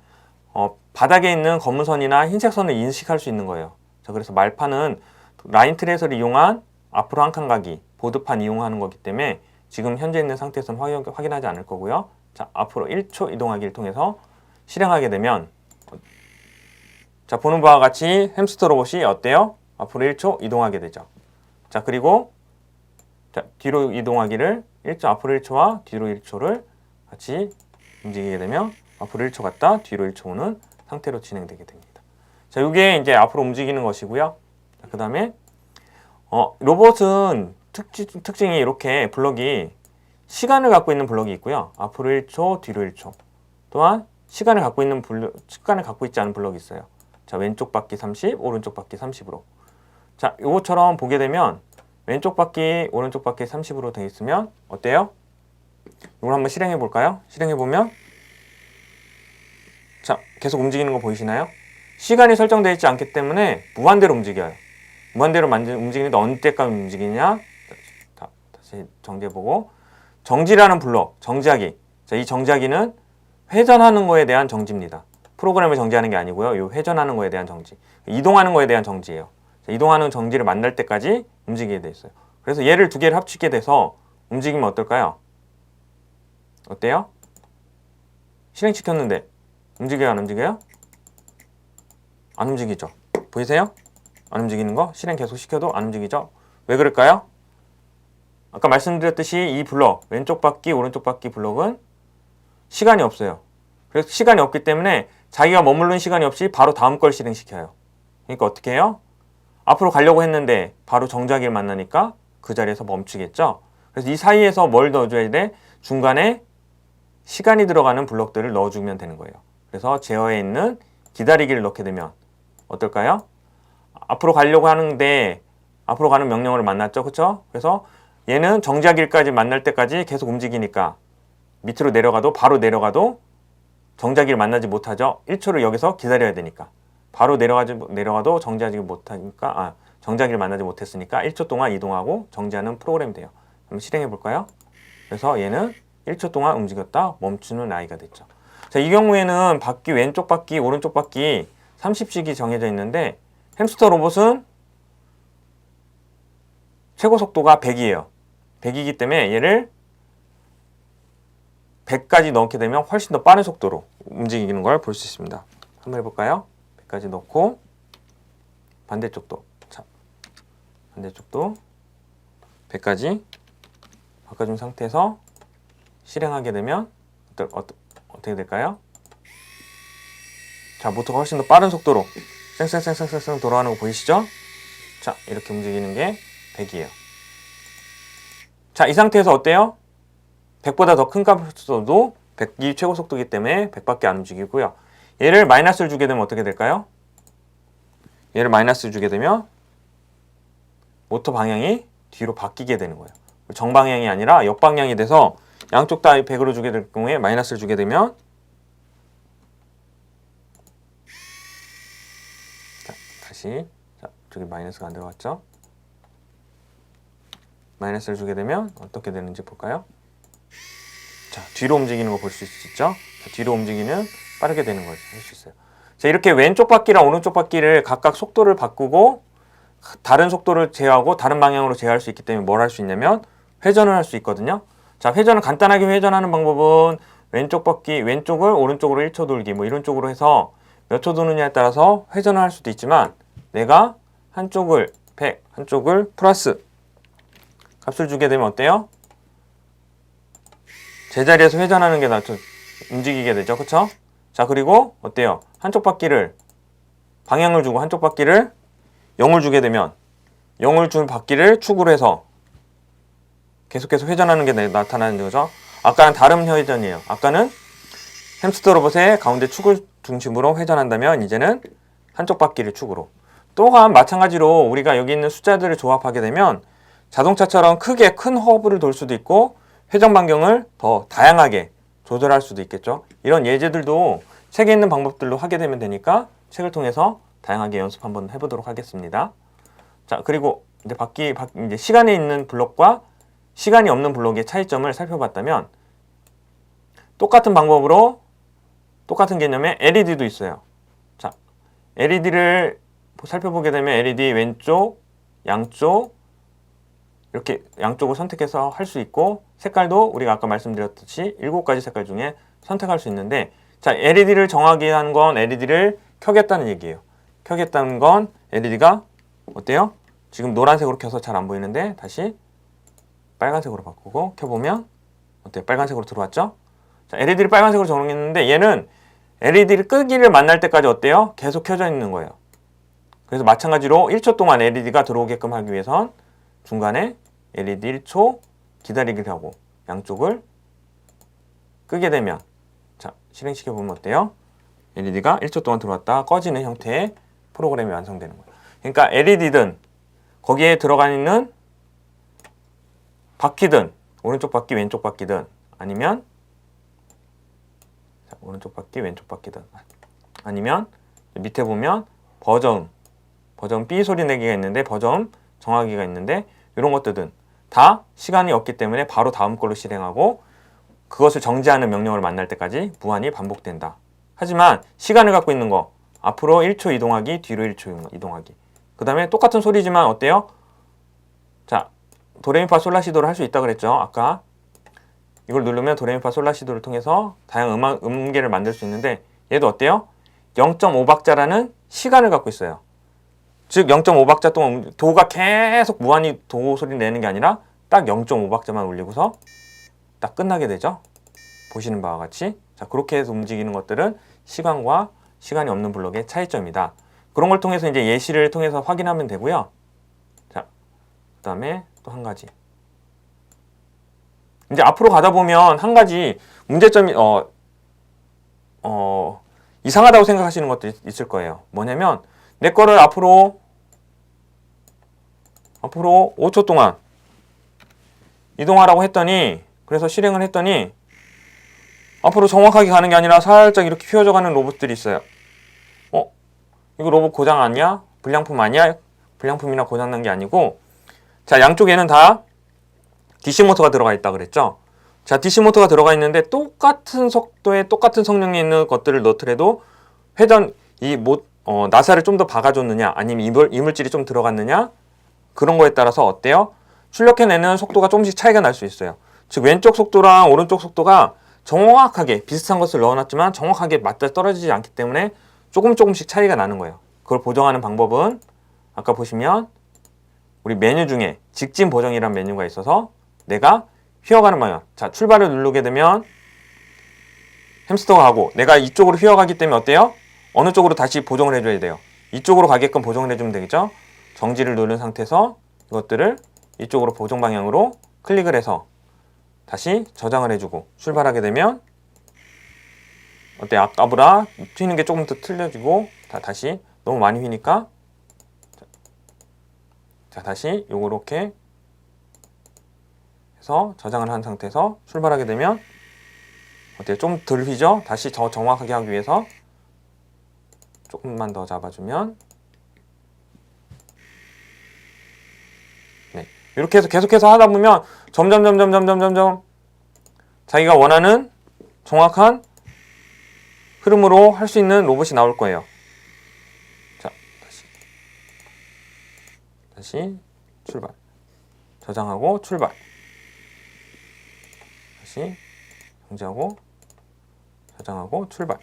바닥에 있는 검은 선이나 흰색 선을 인식할 수 있는 거예요. 자, 그래서 말판은 라인 트레이서를 이용한 앞으로 한 칸 가기, 보드판 이용하는 거기 때문에 지금 현재 있는 상태에서는 확인하지 않을 거고요. 자, 앞으로 1초 이동하기를 통해서 실행하게 되면 자, 보는 바와 같이 햄스터 로봇이 어때요? 앞으로 1초 이동하게 되죠. 자, 그리고 자, 뒤로 이동하기를 앞으로 1초와 뒤로 1초를 같이 움직이게 되면 앞으로 1초 갔다 뒤로 1초 오는 상태로 진행되게 됩니다. 자, 이게 이제 앞으로 움직이는 것이고요. 그 다음에 로봇은 특징이 이렇게 블럭이 시간을 갖고 있는 블럭이 있고요. 앞으로 1초, 뒤로 1초. 또한 시간을 갖고 있지 않은 블럭이 있어요. 자, 왼쪽 바퀴 30, 오른쪽 바퀴 30으로. 자, 요것처럼 보게 되면 왼쪽 바퀴, 오른쪽 바퀴 30으로 되어 있으면 어때요? 이걸 한번 실행해 볼까요? 실행해 보면 자, 계속 움직이는 거 보이시나요? 시간이 설정되어 있지 않기 때문에 무한대로 움직여요. 무한대로 움직이는데 어느 때까지 움직이냐? 다시 정지해보고 정지라는 블록, 정지하기. 자, 이 정지하기는 회전하는 거에 대한 정지입니다. 프로그램을 정지하는 게 아니고요. 이 회전하는 거에 대한 정지. 이동하는 거에 대한 정지예요. 자, 이동하는 정지를 만날 때까지 움직이게 돼 있어요. 그래서 얘를 두 개를 합치게 돼서 움직이면 어떨까요? 어때요? 실행시켰는데 움직여요, 안 움직여요? 안 움직이죠. 보이세요? 안 움직이는 거? 실행 계속 시켜도 안 움직이죠? 왜 그럴까요? 아까 말씀드렸듯이 이 블럭, 왼쪽 바퀴, 오른쪽 바퀴 블럭은 시간이 없어요. 그래서 시간이 없기 때문에 자기가 머무르는 시간이 없이 바로 다음 걸 실행시켜요. 그러니까 어떻게 해요? 앞으로 가려고 했는데 바로 정지하기를 만나니까 그 자리에서 멈추겠죠? 그래서 이 사이에서 뭘 넣어줘야 돼? 중간에 시간이 들어가는 블럭들을 넣어주면 되는 거예요. 그래서 제어에 있는 기다리기를 넣게 되면 어떨까요? 앞으로 가려고 하는데 앞으로 가는 명령어를 만났죠. 그렇죠? 그래서 얘는 정지하기까지 만날 때까지 계속 움직이니까 밑으로 내려가도 바로 내려가도 정자기를 만나지 못하죠. 1초를 여기서 기다려야 되니까. 바로 내려가도 정지하지 못하니까 정자기를 만나지 못했으니까 1초 동안 이동하고 정지하는 프로그램이 돼요. 한번 실행해 볼까요? 그래서 얘는 1초 동안 움직였다 멈추는 아이가 됐죠. 자, 이 경우에는 바퀴 왼쪽 바퀴 오른쪽 바퀴 30씩이 정해져 있는데 햄스터 로봇은 최고 속도가 100이에요. 100이기 때문에 얘를 100까지 넣게 되면 훨씬 더 빠른 속도로 움직이는 걸 볼 수 있습니다. 한번 해볼까요? 100까지 넣고 반대쪽도 자, 반대쪽도 100까지 바꿔준 상태에서 실행하게 되면 어떻게 될까요? 자, 모터가 훨씬 더 빠른 속도로 쌩쌩쌩쌩쌩 돌아가는 거 보이시죠? 자, 이렇게 움직이는 게 100이에요. 자, 이 상태에서 어때요? 100보다 더 큰 값을 써도 100이 최고 속도이기 때문에 100밖에 안 움직이고요. 얘를 마이너스를 주게 되면 어떻게 될까요? 얘를 마이너스를 주게 되면 모터 방향이 뒤로 바뀌게 되는 거예요. 정방향이 아니라 역방향이 돼서 양쪽 다 100으로 주게 될 경우에 마이너스를 주게 되면 자, 다시 자, 저기 마이너스가 안 들어갔죠? 마이너스를 주게 되면 어떻게 되는지 볼까요? 자, 뒤로 움직이는 거 볼 수 있죠? 자, 뒤로 움직이면 빠르게 되는 걸 할 수 있어요. 자, 이렇게 왼쪽 바퀴랑 오른쪽 바퀴를 각각 속도를 바꾸고 다른 속도를 제어하고 다른 방향으로 제어할 수 있기 때문에 뭘 할 수 있냐면 회전을 할 수 있거든요. 자, 회전을 간단하게 회전하는 방법은 왼쪽 바퀴, 왼쪽을 오른쪽으로 1초 돌기 뭐 이런 쪽으로 해서 몇 초 도느냐에 따라서 회전을 할 수도 있지만 내가 한쪽을 100, 한쪽을 플러스 값을 주게 되면 어때요? 제자리에서 회전하는 게 낫죠. 움직이게 되죠. 그쵸? 자, 그리고 어때요? 한쪽 바퀴를 방향을 주고 한쪽 바퀴를 0을 주게 되면 0을 준 바퀴를 축으로 해서 계속해서 회전하는 게 나타나는 거죠. 아까는 다른 회전이에요. 아까는 햄스터 로봇의 가운데 축을 중심으로 회전한다면 이제는 한쪽 바퀴를 축으로. 또한 마찬가지로 우리가 여기 있는 숫자들을 조합하게 되면 자동차처럼 크게 큰 허브를 돌 수도 있고 회전 반경을 더 다양하게 조절할 수도 있겠죠. 이런 예제들도 책에 있는 방법들로 하게 되면 되니까 책을 통해서 다양하게 연습 한번 해보도록 하겠습니다. 자, 그리고 이제 이제 시간에 있는 블록과 시간이 없는 블록의 차이점을 살펴봤다면 똑같은 방법으로 똑같은 개념의 LED도 있어요. 자, LED를 살펴보게 되면 LED 왼쪽, 양쪽 이렇게 양쪽을 선택해서 할 수 있고 색깔도 우리가 아까 말씀드렸듯이 7가지 색깔 중에 선택할 수 있는데 자, LED를 정하게 하는 건 LED를 켜겠다는 얘기예요. 켜겠다는 건 LED가 어때요? 지금 노란색으로 켜서 잘 안 보이는데 다시 빨간색으로 바꾸고 켜보면 어때요? 빨간색으로 들어왔죠? 자, LED를 빨간색으로 정했는데 얘는 LED를 끄기를 만날 때까지 어때요? 계속 켜져 있는 거예요. 그래서 마찬가지로 1초 동안 LED가 들어오게끔 하기 위해선 중간에 LED 1초 기다리기를 하고 양쪽을 끄게 되면 자, 실행시켜 보면 어때요? LED가 1초 동안 들어왔다 꺼지는 형태의 프로그램이 완성되는 거예요. 그러니까 LED든 거기에 들어가 있는 바퀴든 오른쪽 바퀴 왼쪽 바퀴든 아니면 자, 오른쪽 바퀴 왼쪽 바퀴든 아니면 밑에 보면 버저음 B 소리 내기가 있는데 버저음 정하기가 있는데 이런 것들은 다 시간이 없기 때문에 바로 다음 걸로 실행하고 그것을 정지하는 명령을 만날 때까지 무한히 반복된다. 하지만 시간을 갖고 있는 거 앞으로 1초 이동하기 뒤로 1초 이동하기 그 다음에 똑같은 소리지만 어때요? 자, 도레미파 솔라시도를 할 수 있다고 그랬죠. 아까 이걸 누르면 도레미파 솔라시도를 통해서 다양한 음계를 만들 수 있는데 얘도 어때요? 0.5박자라는 시간을 갖고 있어요. 즉 0.5박자 동안 도가 계속 무한히 도 소리 내는 게 아니라 딱 0.5박자만 울리고서 딱 끝나게 되죠. 보시는 바와 같이 자, 그렇게 해서 움직이는 것들은 시간과 시간이 없는 블록의 차이점이다. 그런 걸 통해서 이제 예시를 통해서 확인하면 되고요. 자, 그 다음에 또 한 가지 이제 앞으로 가다 보면 한 가지 문제점이 이상하다고 생각하시는 것도 있을 거예요. 뭐냐면 내 거를 앞으로 5초 동안 이동하라고 했더니 그래서 실행을 했더니 앞으로 정확하게 가는 게 아니라 살짝 이렇게 휘어져 가는 로봇들이 있어요. 이거 로봇 고장 아니야? 불량품 아니야? 불량품이나 고장난 게 아니고, 자, 양쪽에는 다 DC 모터가 들어가 있다 그랬죠? 자, DC 모터가 들어가 있는데 똑같은 속도에 똑같은 성능이 있는 것들을 넣더라도 회전, 나사를 좀 더 박아줬느냐, 아니면 이물질이 좀 들어갔느냐, 그런 거에 따라서 어때요? 출력해내는 속도가 조금씩 차이가 날 수 있어요. 즉, 왼쪽 속도랑 오른쪽 속도가 정확하게 비슷한 것을 넣어놨지만 정확하게 맞다 떨어지지 않기 때문에 조금씩 차이가 나는 거예요. 그걸 보정하는 방법은 아까 보시면 우리 메뉴 중에 직진 보정이라는 메뉴가 있어서 내가 휘어가는 방향, 자, 출발을 누르게 되면 햄스터가 가고 내가 이쪽으로 휘어가기 때문에 어때요? 어느 쪽으로 다시 보정을 해줘야 돼요. 이쪽으로 가게끔 보정을 해주면 되겠죠? 정지를 누른 상태에서 이것들을 이쪽으로 보정 방향으로 클릭을 해서 다시 저장을 해주고 출발하게 되면 어때? 아까보다 휘는 게 조금 더 틀려지고 다시 너무 많이 휘니까 자, 다시 요렇게 해서 저장을 한 상태에서 출발하게 되면 어때요? 좀 덜 휘죠? 다시 더 정확하게 하기 위해서 조금만 더 잡아주면 네, 이렇게 해서 계속해서 하다 보면 점점 자기가 원하는 정확한 흐름으로 할 수 있는 로봇이 나올 거예요. 자, 다시 출발. 저장하고 출발. 다시 정지하고 저장하고 출발.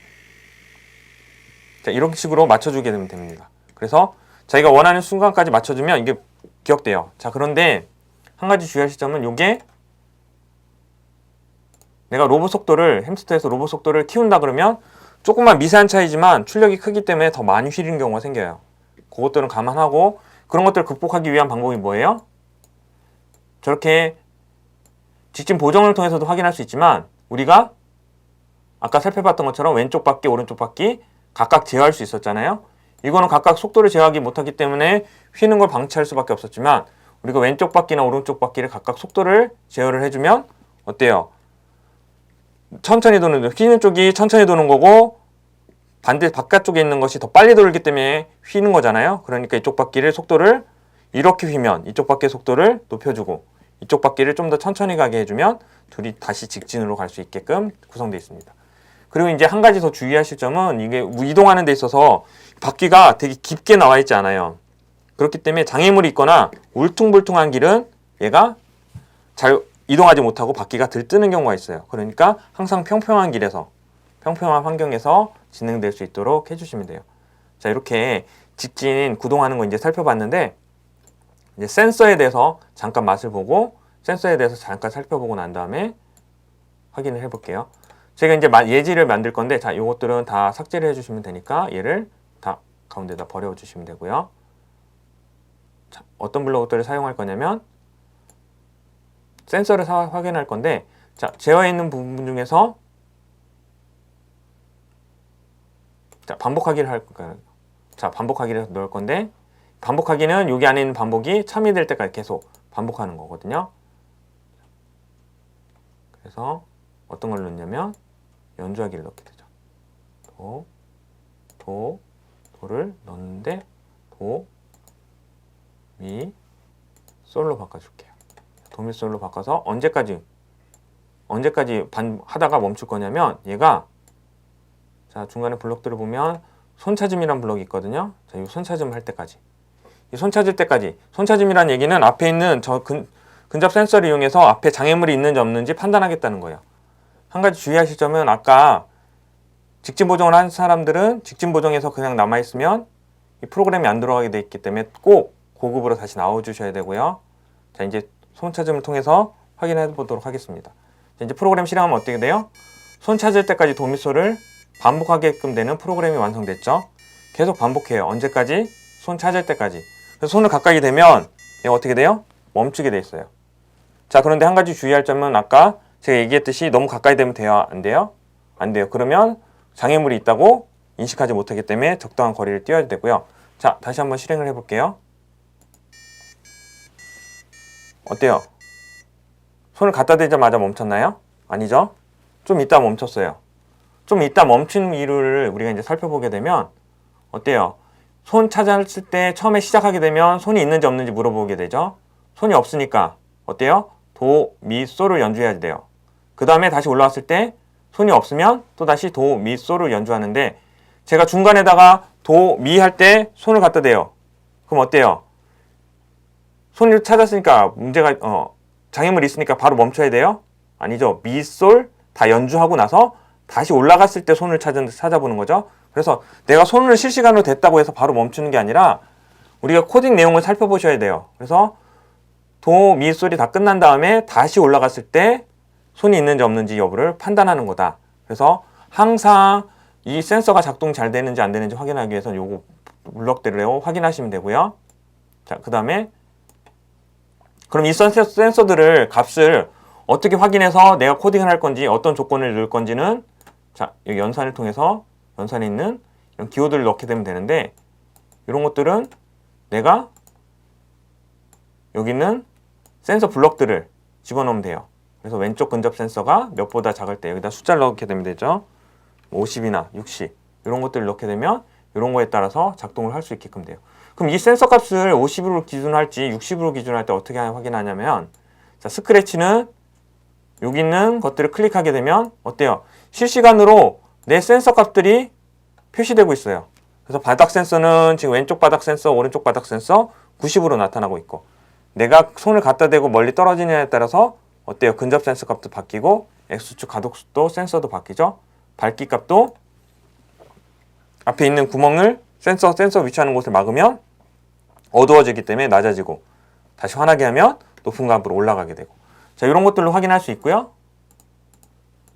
자, 이런 식으로 맞춰주게 되면 됩니다. 그래서 자기가 원하는 순간까지 맞춰주면 이게 기억돼요. 자, 그런데 한 가지 주의하실 점은 이게 내가 로봇 속도를 햄스터에서 로봇 속도를 키운다 그러면 조금만 미세한 차이지만 출력이 크기 때문에 더 많이 휘리는 경우가 생겨요. 그것들은 감안하고 그런 것들을 극복하기 위한 방법이 뭐예요? 저렇게 직진 보정을 통해서도 확인할 수 있지만 우리가 아까 살펴봤던 것처럼 왼쪽 바퀴, 오른쪽 바퀴 각각 제어할 수 있었잖아요. 이거는 각각 속도를 제어하기 못하기 때문에 휘는 걸 방치할 수밖에 없었지만 우리가 왼쪽 바퀴나 오른쪽 바퀴를 각각 속도를 제어를 해주면 어때요? 천천히 도는, 휘는 쪽이 천천히 도는 거고 바깥쪽에 있는 것이 더 빨리 돌기 때문에 휘는 거잖아요. 그러니까 이쪽 바퀴를 속도를 이렇게 휘면 이쪽 바퀴의 속도를 높여주고 이쪽 바퀴를 좀 더 천천히 가게 해주면 둘이 다시 직진으로 갈 수 있게끔 구성되어 있습니다. 그리고 이제 한 가지 더 주의하실 점은 이게 이동하는 데 있어서 바퀴가 되게 깊게 나와 있지 않아요. 그렇기 때문에 장애물이 있거나 울퉁불퉁한 길은 얘가 잘 이동하지 못하고 바퀴가 들뜨는 경우가 있어요. 그러니까 항상 평평한 길에서 평평한 환경에서 진행될 수 있도록 해주시면 돼요. 자, 이렇게 직진 구동하는 거 이제 살펴봤는데 이제 센서에 대해서 잠깐 맛을 보고 센서에 대해서 잠깐 살펴보고 난 다음에 확인을 해볼게요. 제가 이제 예지를 만들 건데 자, 요것들은 다 삭제를 해주시면 되니까 얘를 다 가운데다 버려주시면 되고요. 자, 어떤 블록들을 사용할 거냐면 센서를 확인할 건데 자, 제어해 있는 부분 중에서 자, 반복하기를 할 거예요. 자, 반복하기를 넣을 건데 반복하기는 여기 안에 있는 반복이 참여될 때까지 계속 반복하는 거거든요. 그래서 어떤 걸 넣냐면 연주하기를 넣게 되죠. 도를 넣는데 도, 미, 솔로 바꿔줄게요. 도, 미, 솔로 바꿔서 언제까지 하다가 멈출 거냐면 얘가 자, 중간에 블록들을 보면 손차짐이란 블록이 있거든요. 자, 이 손차짐 할 때까지. 이 손 찾을 때까지. 손차짐이란 얘기는 앞에 있는 저 근접 센서를 이용해서 앞에 장애물이 있는지 없는지 판단하겠다는 거예요. 한 가지 주의하실 점은 아까 직진 보정을 한 사람들은 직진 보정에서 그냥 남아있으면 이 프로그램이 안 들어가게 돼 있기 때문에 꼭 고급으로 다시 나와주셔야 되고요. 자, 이제 손 찾음을 통해서 확인해 보도록 하겠습니다. 자, 이제 프로그램 실행하면 어떻게 돼요? 손 찾을 때까지 도미소를 반복하게끔 되는 프로그램이 완성됐죠. 계속 반복해요. 언제까지? 손 찾을 때까지. 그래서 손을 가까이 대면 얘가 어떻게 돼요? 멈추게 돼 있어요. 자, 그런데 한 가지 주의할 점은 아까 제가 얘기했듯이 너무 가까이 되면 돼요? 안 돼요? 안 돼요. 그러면 장애물이 있다고 인식하지 못하기 때문에 적당한 거리를 띄워야 되고요. 자, 다시 한번 실행을 해볼게요. 어때요? 손을 갖다 대자마자 멈췄나요? 아니죠? 좀 이따 멈췄어요. 좀 이따 멈춘 이유를 우리가 이제 살펴보게 되면 어때요? 손 찾았을 때 처음에 시작하게 되면 손이 있는지 없는지 물어보게 되죠. 손이 없으니까 어때요? 도, 미, 소를 연주해야 돼요. 그 다음에 다시 올라왔을 때 손이 없으면 또 다시 도, 미, 소를 연주하는데 제가 중간에다가 도, 미 할 때 손을 갖다 대요. 그럼 어때요? 손을 찾았으니까 문제가 장애물이 있으니까 바로 멈춰야 돼요? 아니죠. 미, 솔 다 연주하고 나서 다시 올라갔을 때 손을 찾아보는 거죠. 그래서 내가 손을 실시간으로 댔다고 해서 바로 멈추는 게 아니라 우리가 코딩 내용을 살펴보셔야 돼요. 그래서 도, 미, 솔이 다 끝난 다음에 다시 올라갔을 때 손이 있는지 없는지 여부를 판단하는 거다. 그래서 항상 이 센서가 작동 잘 되는지 안 되는지 확인하기 위해서 요거 블럭들을 확인하시면 되고요. 자, 그 다음에 그럼 이 센서들을 값을 어떻게 확인해서 내가 코딩을 할 건지 어떤 조건을 넣을 건지는 자, 여기 연산을 통해서 연산에 있는 이런 기호들을 넣게 되면 되는데 이런 것들은 내가 여기 있는 센서 블럭들을 집어넣으면 돼요. 그래서 왼쪽 근접 센서가 몇보다 작을 때 여기다 숫자를 넣게 되면 되죠. 50이나 60 이런 것들을 넣게 되면 이런 거에 따라서 작동을 할 수 있게끔 돼요. 그럼 이 센서 값을 50으로 기준할지 60으로 기준할 때 어떻게 확인하냐면 자, 스크래치는 여기 있는 것들을 클릭하게 되면 어때요? 실시간으로 내 센서 값들이 표시되고 있어요. 그래서 바닥 센서는 지금 왼쪽 바닥 센서, 오른쪽 바닥 센서 90으로 나타나고 있고 내가 손을 갖다 대고 멀리 떨어지냐에 따라서 어때요? 근접 센서 값도 바뀌고 X축 가속도 센서도 바뀌죠. 밝기 값도 앞에 있는 구멍을 센서 위치하는 곳을 막으면 어두워지기 때문에 낮아지고 다시 환하게 하면 높은 값으로 올라가게 되고 자 이런 것들로 확인할 수 있고요.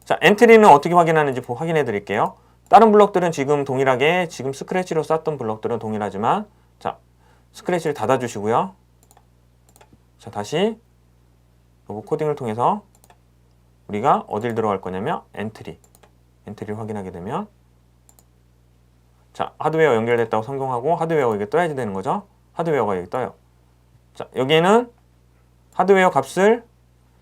자 엔트리는 어떻게 확인하는지 확인해 드릴게요. 다른 블럭들은 지금 동일하게 지금 스크래치로 쌌던 블럭들은 동일하지만 자 스크래치를 닫아 주시고요. 자 다시 로봇 코딩을 통해서 우리가 어딜 들어갈 거냐면 엔트리를 확인하게 되면 자 하드웨어 연결됐다고 성공하고 하드웨어가 여기 떠야지 되는 거죠. 하드웨어가 여기 떠요. 자 여기는 하드웨어 값을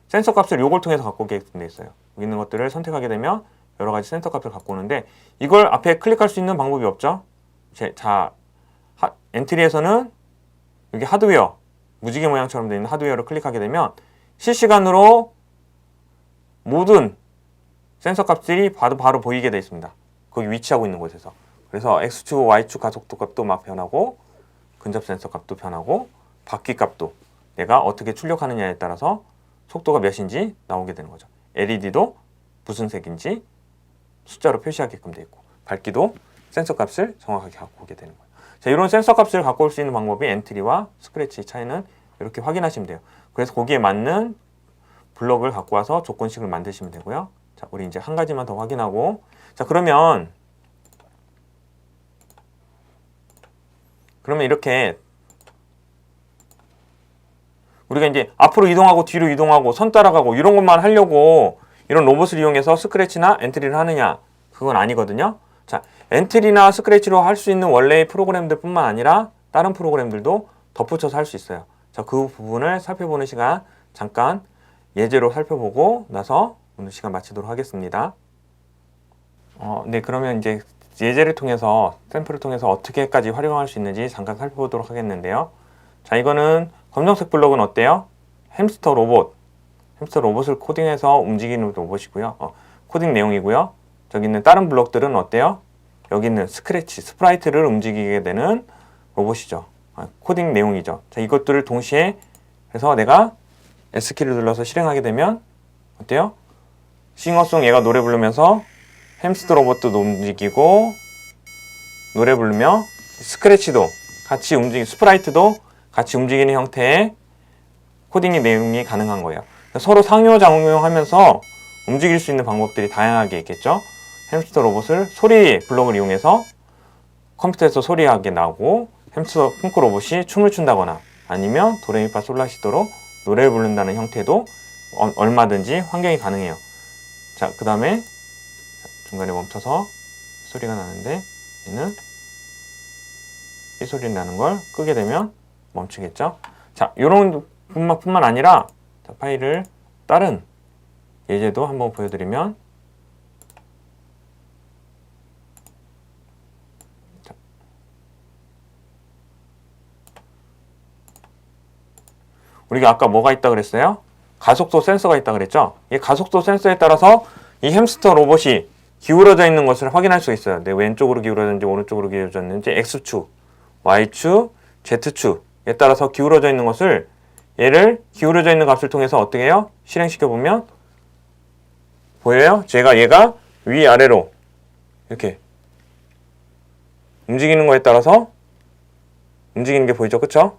센서 값을 요걸 통해서 갖고 오게 돼 있어요. 여기 있는 것들을 선택하게 되면 여러 가지 센서 값을 갖고 오는데 이걸 앞에 클릭할 수 있는 방법이 없죠. 엔트리에서는 여기 하드웨어 무지개 모양처럼 되어 있는 하드웨어를 클릭하게 되면 실시간으로 모든 센서 값들이 바로 보이게 되어 있습니다. 거기 위치하고 있는 곳에서. 그래서 X축, Y축 가속도 값도 막 변하고 근접 센서 값도 변하고 바퀴 값도 내가 어떻게 출력하느냐에 따라서 속도가 몇인지 나오게 되는 거죠. LED도 무슨 색인지 숫자로 표시하게끔 되어 있고 밝기도 센서 값을 정확하게 갖고 오게 되는 거예요. 자, 이런 센서 값을 갖고 올 수 있는 방법이 엔트리와 스크래치 차이는 이렇게 확인하시면 돼요. 그래서 거기에 맞는 블럭을 갖고 와서 조건식을 만드시면 되고요. 자, 우리 이제 한 가지만 더 확인하고 자, 그러면 이렇게 우리가 이제 앞으로 이동하고 뒤로 이동하고 선 따라가고 이런 것만 하려고 이런 로봇을 이용해서 스크래치나 엔트리를 하느냐 그건 아니거든요. 자, 엔트리나 스크래치로 할 수 있는 원래의 프로그램들 뿐만 아니라 다른 프로그램들도 덧붙여서 할 수 있어요. 자, 그 부분을 살펴보는 시간 잠깐 예제로 살펴보고 나서 오늘 시간 마치도록 하겠습니다. 네, 그러면 이제 예제를 통해서 샘플을 통해서 어떻게까지 활용할 수 있는지 잠깐 살펴보도록 하겠는데요. 자, 이거는 검정색 블록은 어때요? 햄스터 로봇을 코딩해서 움직이는 로봇이고요. 코딩 내용이고요. 저기 있는 다른 블록들은 어때요? 여기 있는 스프라이트를 움직이게 되는 로봇이죠. 코딩 내용이죠. 자, 이것들을 동시에 해서 내가 S키를 눌러서 실행하게 되면 어때요? 싱어송 얘가 노래 부르면서 햄스터 로봇도 움직이고 노래 부르며 스크래치도 같이 스프라이트도 같이 움직이는 형태의 코딩의 내용이 가능한 거예요. 서로 상호작용하면서 움직일 수 있는 방법들이 다양하게 있겠죠. 햄스터 로봇을 소리 블록을 이용해서 컴퓨터에서 소리하게 나오고 햄스터 핑크 로봇이 춤을 춘다거나 아니면 도레미파 솔라시도로 노래를 부른다는 형태도 얼마든지 환경이 가능해요. 자, 그 다음에 중간에 멈춰서 소리가 나는데 얘는 이 소리를 나는 걸 끄게 되면 멈추겠죠. 자, 이런 뿐만 아니라 자, 파일을 다른 예제도 한번 보여드리면 우리가 아까 뭐가 있다 그랬어요? 가속도 센서가 있다 그랬죠? 이 가속도 센서에 따라서 이 햄스터 로봇이 기울어져 있는 것을 확인할 수 있어요. 내 왼쪽으로 기울어졌는지 오른쪽으로 기울어졌는지 X축, Y축, Z축에 따라서 기울어져 있는 것을 얘를 기울어져 있는 값을 통해서 어떻게 해요? 실행시켜 보면 보여요? 얘가 위아래로 이렇게 움직이는 거에 따라서 움직이는 게 보이죠? 그쵸?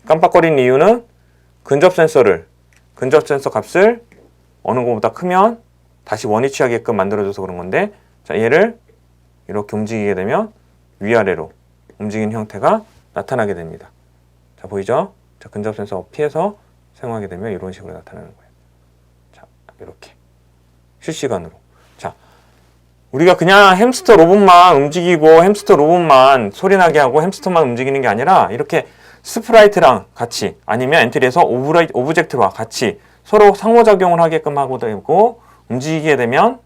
깜빡거리는 이유는 근접 센서 값을 어느 것보다 크면 다시 원위치하게끔 만들어줘서 그런 건데, 자, 얘를 이렇게 움직이게 되면 위아래로 움직이는 형태가 나타나게 됩니다. 자, 보이죠? 자, 근접 센서 피해서 사용하게 되면 이런 식으로 나타나는 거예요. 자, 이렇게 실시간으로. 자, 우리가 그냥 햄스터 로봇만 움직이고 햄스터 로봇만 소리나게 하고 햄스터만 움직이는 게 아니라 이렇게 스프라이트랑 같이 아니면 엔트리에서 오브젝트와 같이 서로 상호작용을 하게끔 하고 되고 움직이게 되면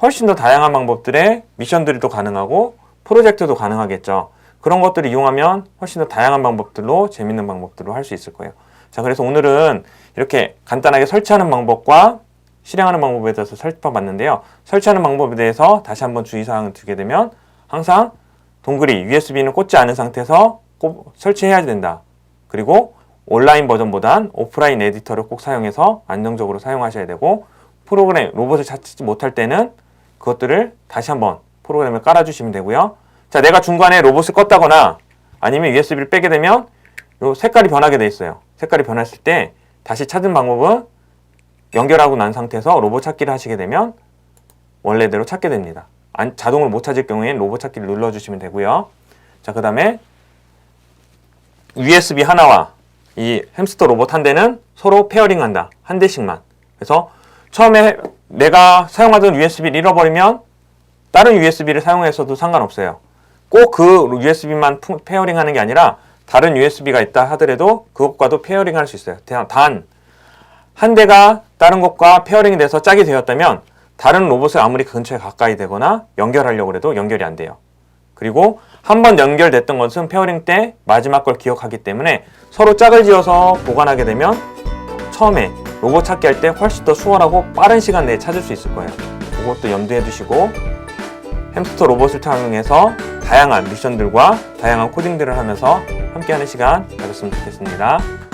훨씬 더 다양한 방법들의 미션들이 또 가능하고 프로젝트도 가능하겠죠. 그런 것들을 이용하면 훨씬 더 다양한 방법들로 재밌는 방법들로 할 수 있을 거예요. 자, 그래서 오늘은 이렇게 간단하게 설치하는 방법과 실행하는 방법에 대해서 살펴봤는데요. 설치하는 방법에 대해서 다시 한번 주의사항을 두게 되면 항상 동그리 USB는 꽂지 않은 상태에서 꼭 설치해야 된다. 그리고 온라인 버전보단 오프라인 에디터를 꼭 사용해서 안정적으로 사용하셔야 되고, 프로그램, 로봇을 찾지 못할 때는 그것들을 다시 한번 프로그램을 깔아주시면 되고요. 자, 내가 중간에 로봇을 껐다거나 아니면 USB를 빼게 되면 요 색깔이 변하게 돼 있어요. 색깔이 변했을 때 다시 찾은 방법은 연결하고 난 상태에서 로봇 찾기를 하시게 되면 원래대로 찾게 됩니다. 자동으로 못 찾을 경우엔 로봇 찾기를 눌러주시면 되고요. 자, 그 다음에 USB 하나와 이 햄스터 로봇 한 대는 서로 페어링 한다. 한 대씩만. 그래서 처음에 내가 사용하던 USB를 잃어버리면 다른 USB를 사용해서도 상관없어요. 꼭 그 USB만 페어링 하는 게 아니라 다른 USB가 있다 하더라도 그것과도 페어링 할 수 있어요. 단 한 대가 다른 것과 페어링이 돼서 짝이 되었다면 다른 로봇을 아무리 근처에 가까이 되거나 연결하려고 해도 연결이 안 돼요. 그리고 한번 연결됐던 것은 페어링 때 마지막 걸 기억하기 때문에 서로 짝을 지어서 보관하게 되면 처음에 로봇 찾기 할 때 훨씬 더 수월하고 빠른 시간 내에 찾을 수 있을 거예요. 그것도 염두에 두시고 햄스터 로봇을 사용해서 다양한 미션들과 다양한 코딩들을 하면서 함께하는 시간 가졌으면 좋겠습니다.